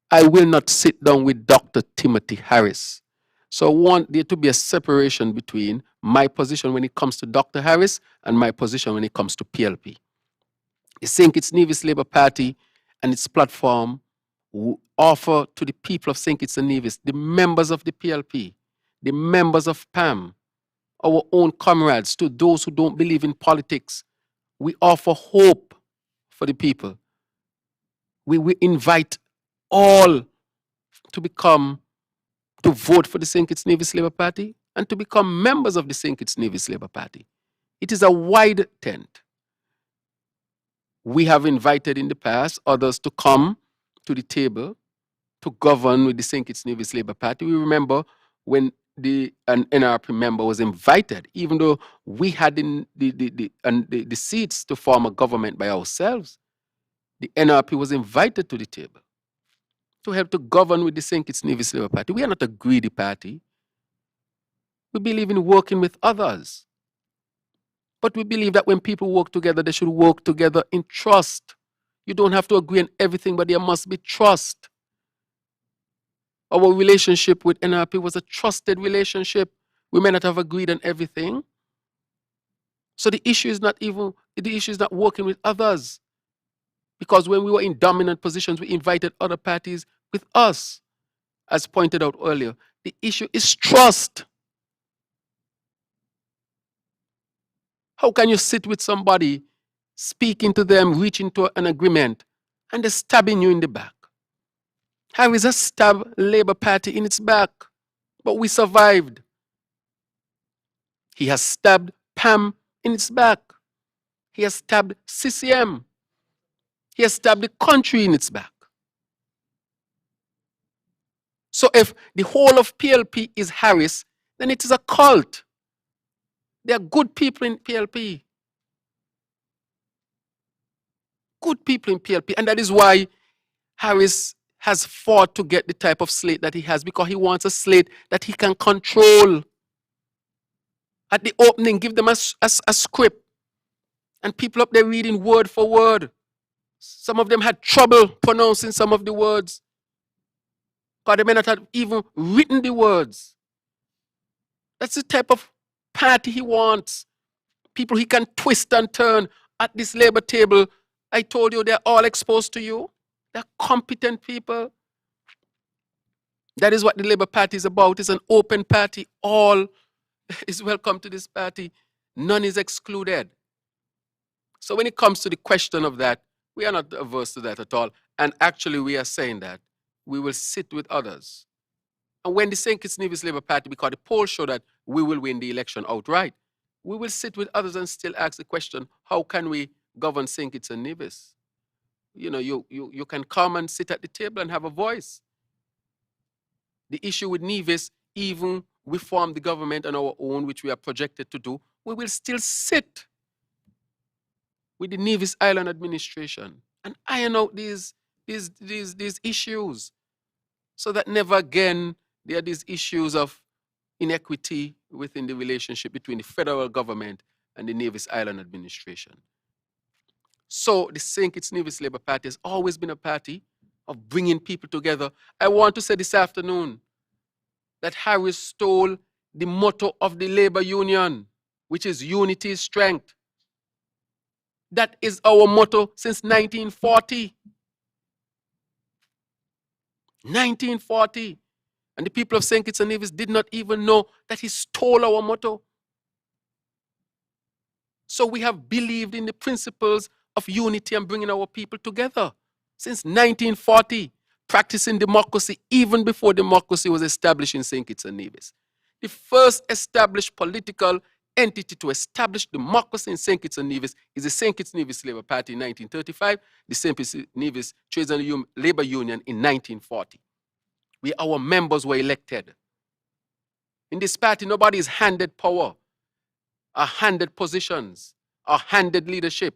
Speaker 1: I will not sit down with Dr. Timothy Harris. So I want there to be a separation between my position when it comes to Dr. Harris and my position when it comes to PLP. The St. Kitts-Nevis Labour Party and its platform will offer to the people of St. Kitts and Nevis, the members of the PLP, the members of PAM, our own comrades, to those who don't believe in politics. We offer hope for the people. We invite all to vote for the St. Kitts-Nevis Labour Party and to become members of the St. Kitts-Nevis Labour Party. It is a wide tent. We have invited in the past others to come to the table to govern with the St. Kitts-Nevis Labour Party. We remember when an NRP member was invited, even though we had the seats to form a government by ourselves, the NRP was invited to the table to help to govern with the St. Kitts-Nevis Labour Party. We are not a greedy party. We believe in working with others. But we believe that when people work together, they should work together in trust. You don't have to agree on everything, but there must be trust. Our relationship with NRP was a trusted relationship. We may not have agreed on everything. So the issue is not working with others. Because when we were in dominant positions, we invited other parties with us. As pointed out earlier, the issue is trust. How can you sit with somebody, speaking to them, reaching to an agreement, and they're stabbing you in the back? Harris has stabbed Labour Party in its back, but we survived. He has stabbed PAM in its back. He has stabbed CCM. He has stabbed the country in its back. So if the whole of PLP is Harris, then it is a cult. There are good people in PLP. Good people in PLP. And that is why Harris has fought to get the type of slate that he has, because he wants a slate that he can control. At the opening, give them a script. And people up there reading word for word. Some of them had trouble pronouncing some of the words, because they may not have even written the words. That's the type of party he wants. People he can twist and turn at this labor table. I told you they're all exposed to you. They're competent people. That is what the Labour Party is about. It's an open party. All is welcome to this party. None is excluded. So when it comes to the question of that, we are not averse to that at all. And actually, we are saying that we will sit with others. And when the St. Kitts-Nevis Labour Party, because the polls show that we will win the election outright, we will sit with others and still ask the question, how can we govern St. Kitts and Nevis? You know, you can come and sit at the table and have a voice. The issue with Nevis, even we form the government on our own, which we are projected to do, we will still sit with the Nevis Island administration and iron out these issues, so that never again there are these issues of inequity within the relationship between the federal government and the Nevis Island administration. So the St. Kitts-Nevis Labour Party has always been a party of bringing people together. I want to say this afternoon that Harris stole the motto of the labor union, which is unity is strength. That is our motto since 1940. 1940. And the people of St. Kitts and Nevis did not even know that he stole our motto. So we have believed in the principles of unity and bringing our people together since 1940, practicing democracy even before democracy was established in St. Kitts and Nevis. The first established political entity to establish democracy in St. Kitts and Nevis is the St. Kitts-Nevis Labour Party in 1935, the St. Kitts-Nevis Trades and Labour Union in 1940. Our members were elected. In this party, nobody is handed power, or handed positions, or handed leadership.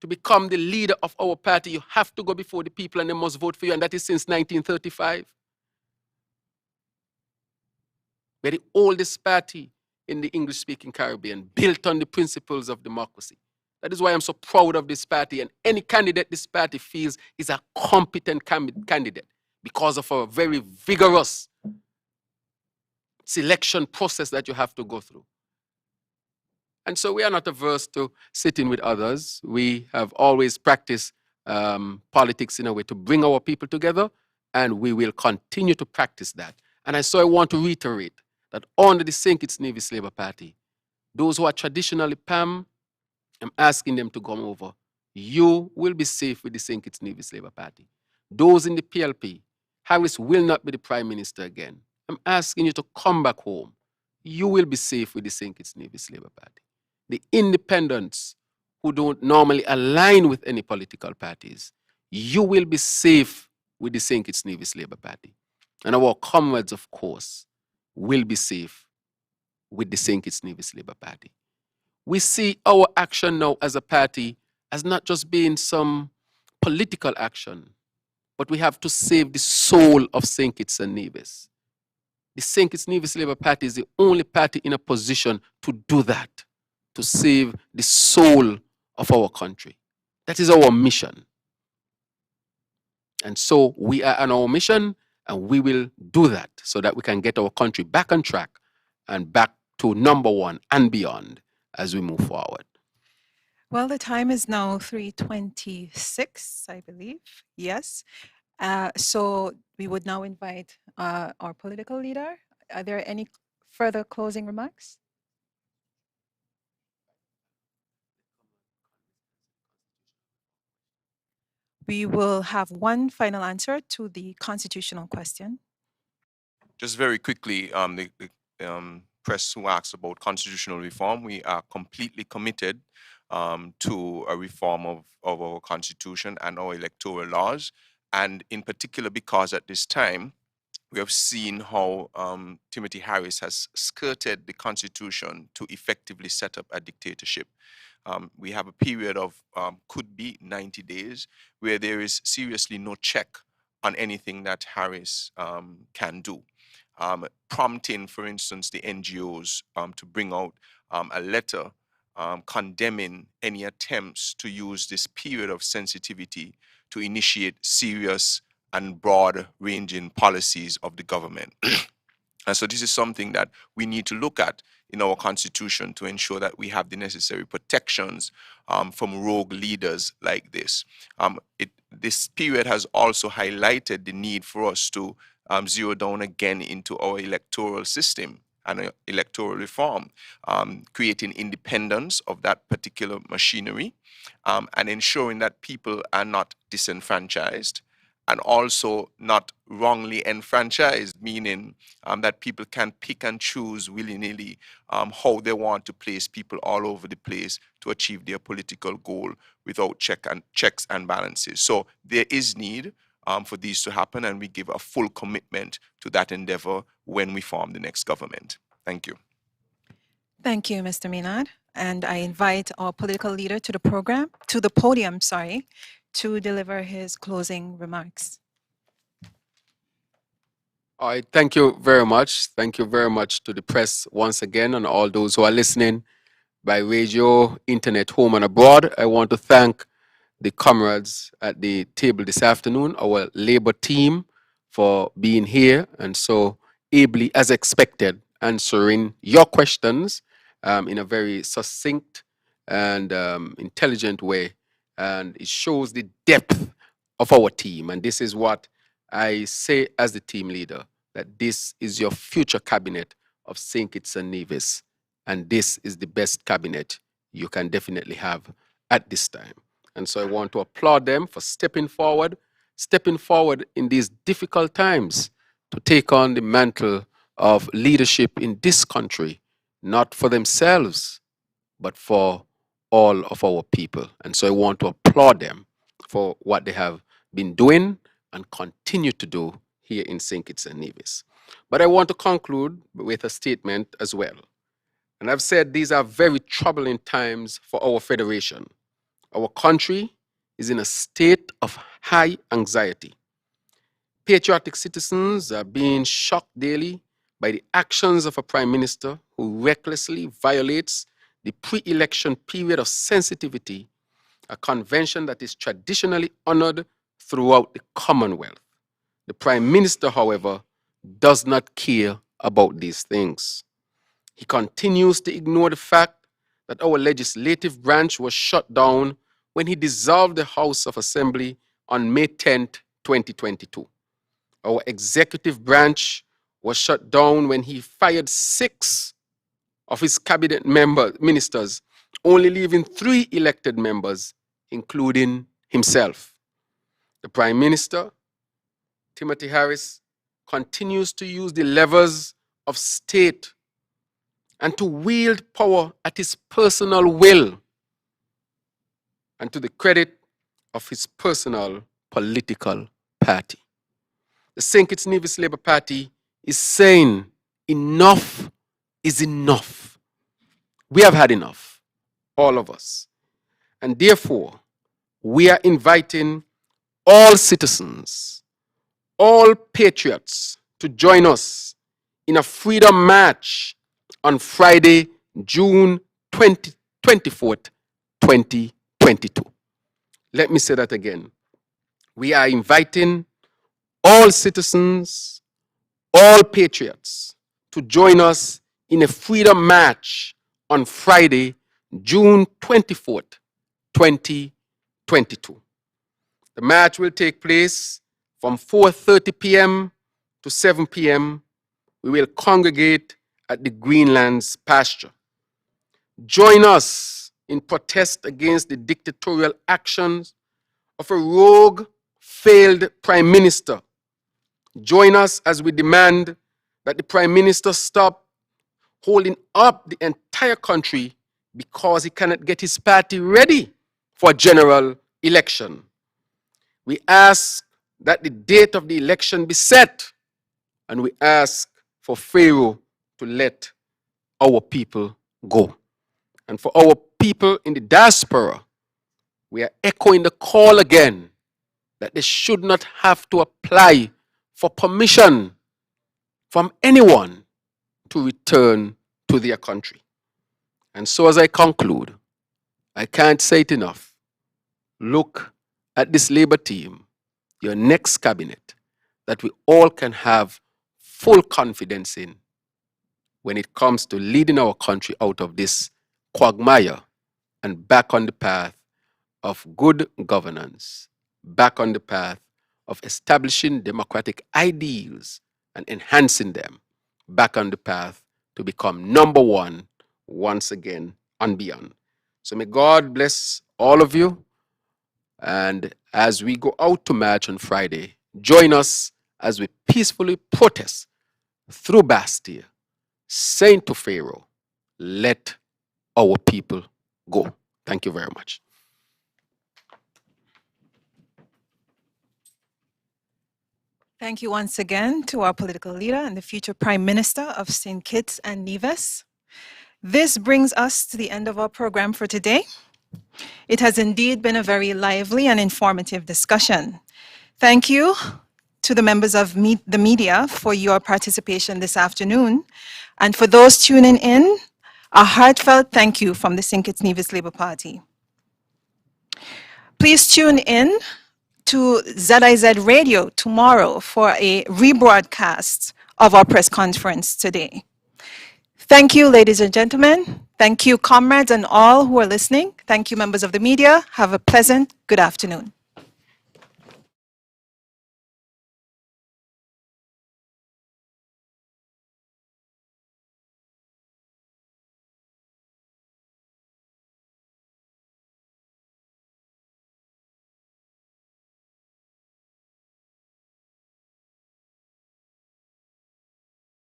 Speaker 1: To become the leader of our party, you have to go before the people and they must vote for you, and that is since 1935. We're the oldest party in the English-speaking Caribbean, built on the principles of democracy. That is why I'm so proud of this party, and any candidate this party feels is a competent candidate because of a very vigorous selection process that you have to go through. And so we are not averse to sitting with others. We have always practiced politics in a way to bring our people together, and we will continue to practice that. And so I want to reiterate that under the St. Kitts-Nevis Labour Party, those who are traditionally PAM, I'm asking them to come over. You will be safe with the St. Kitts-Nevis Labour Party. Those in the PLP, Harris will not be the Prime Minister again. I'm asking you to come back home. You will be safe with the St. Kitts-Nevis Labour Party. The independents who don't normally align with any political parties, you will be safe with the St. Kitts-Nevis Labour Party. And our comrades, of course, will be safe with the St. Kitts-Nevis Labour Party. We see our action now as a party as not just being some political action, but we have to save the soul of St. Kitts and Nevis. The St. Kitts-Nevis Labour Party is the only party in a position to do that, to save the soul of our country. That is our mission. And so we are on our mission, and we will do that so that we can get our country back on track and back to #1 and beyond as we move forward.
Speaker 4: Well, the time is now 3:26, I believe. Yes. So we would now invite our political leader. Are there any further closing remarks? We will have one final answer to the constitutional question.
Speaker 3: Just very quickly, the press who asked about constitutional reform, we are completely committed to a reform of our constitution and our electoral laws. And in particular, because at this time, we have seen how Timothy Harris has skirted the constitution to effectively set up a dictatorship. We have a period of could be 90 days where there is seriously no check on anything that Harris can do. Prompting, for instance, the NGOs to bring out a letter condemning any attempts to use this period of sensitivity to initiate serious and broad-ranging policies of the government. And so this is something that we need to look at in our constitution to ensure that we have the necessary protections from rogue leaders like this. This period has also highlighted the need for us to zero down again into our electoral system and electoral reform, creating independence of that particular machinery, and ensuring that people are not disenfranchised and also not wrongly enfranchised, meaning that people can pick and choose willy-nilly how they want to place people all over the place to achieve their political goal without checks and balances. So there is need for these to happen, and we give a full commitment to that endeavor when we form the next government. Thank you.
Speaker 4: Thank you, Mr. Minard. And I invite our political leader to the podium, to deliver his closing remarks.
Speaker 1: All right, thank you very much. Thank you very much to the press once again and all those who are listening by radio, internet, home and abroad. I want to thank the comrades at the table this afternoon, our labor team, for being here and so ably, as expected, answering your questions in a very succinct and intelligent way. And it shows the depth of our team. And this is what I say as the team leader, that this is your future cabinet of St. Kitts-Nevis. And this is the best cabinet you can definitely have at this time. And so I want to applaud them for stepping forward in these difficult times to take on the mantle of leadership in this country, not for themselves, but for all of our people. And so I want to applaud them for what they have been doing and continue to do here in St. Kitts-Nevis. But I want to conclude with a statement as well. And I've said these are very troubling times for our federation. Our country is in a state of high anxiety. Patriotic citizens are being shocked daily by the actions of a prime minister who recklessly violates the pre-election period of sensitivity, a convention that is traditionally honored throughout the Commonwealth. The prime minister, however, does not care about these things. He continues to ignore the fact that our legislative branch was shut down when he dissolved the House of Assembly on May 10, 2022. Our executive branch was shut down when he fired 6 of his cabinet ministers, only leaving 3 elected members, including himself. The Prime Minister, Timothy Harris, continues to use the levers of state and to wield power at his personal will and to the credit of his personal political party. The St. Kitts-Nevis Labour Party is saying enough is enough. We have had enough, all of us. And therefore, we are inviting all citizens, all patriots to join us in a freedom march on Friday, June 24th, 2022. Let me say that again. We are inviting all citizens, all patriots to join us in a freedom march on Friday, June 24th, 2022. The march will take place from 4:30 p.m. to 7 p.m. We will congregate at the Greenlands pasture. Join us in protest against the dictatorial actions of a rogue, failed prime minister. Join us as we demand that the prime minister stop holding up the entire country because he cannot get his party ready for a general election. We ask that the date of the election be set, and we ask for Pharaoh to let our people go. And for our people in the diaspora, we are echoing the call again that they should not have to apply for permission from anyone to return to their country. And so as I conclude, I can't say it enough. Look at this Labour team, your next cabinet, that we all can have full confidence in when it comes to leading our country out of this quagmire and back on the path of good governance, back on the path of establishing democratic ideals and enhancing them, back on the path to become number one once again and beyond. So may God bless all of you. And as we go out to march on Friday, join us as we peacefully protest through Basseterre, saying to Pharaoh, let our people go. Thank you very much.
Speaker 4: Thank you once again to our political leader and the future Prime Minister of St. Kitts and Nevis. This brings us to the end of our program for today. It has indeed been a very lively and informative discussion. Thank you to the members of the media for your participation this afternoon. And for those tuning in, a heartfelt thank you from the St. Kitts-Nevis Labour Party. Please tune in to ZIZ Radio tomorrow for a rebroadcast of our press conference today. Thank you, ladies and gentlemen. Thank you, comrades and all who are listening. Thank you, members of the media. Have a pleasant good afternoon.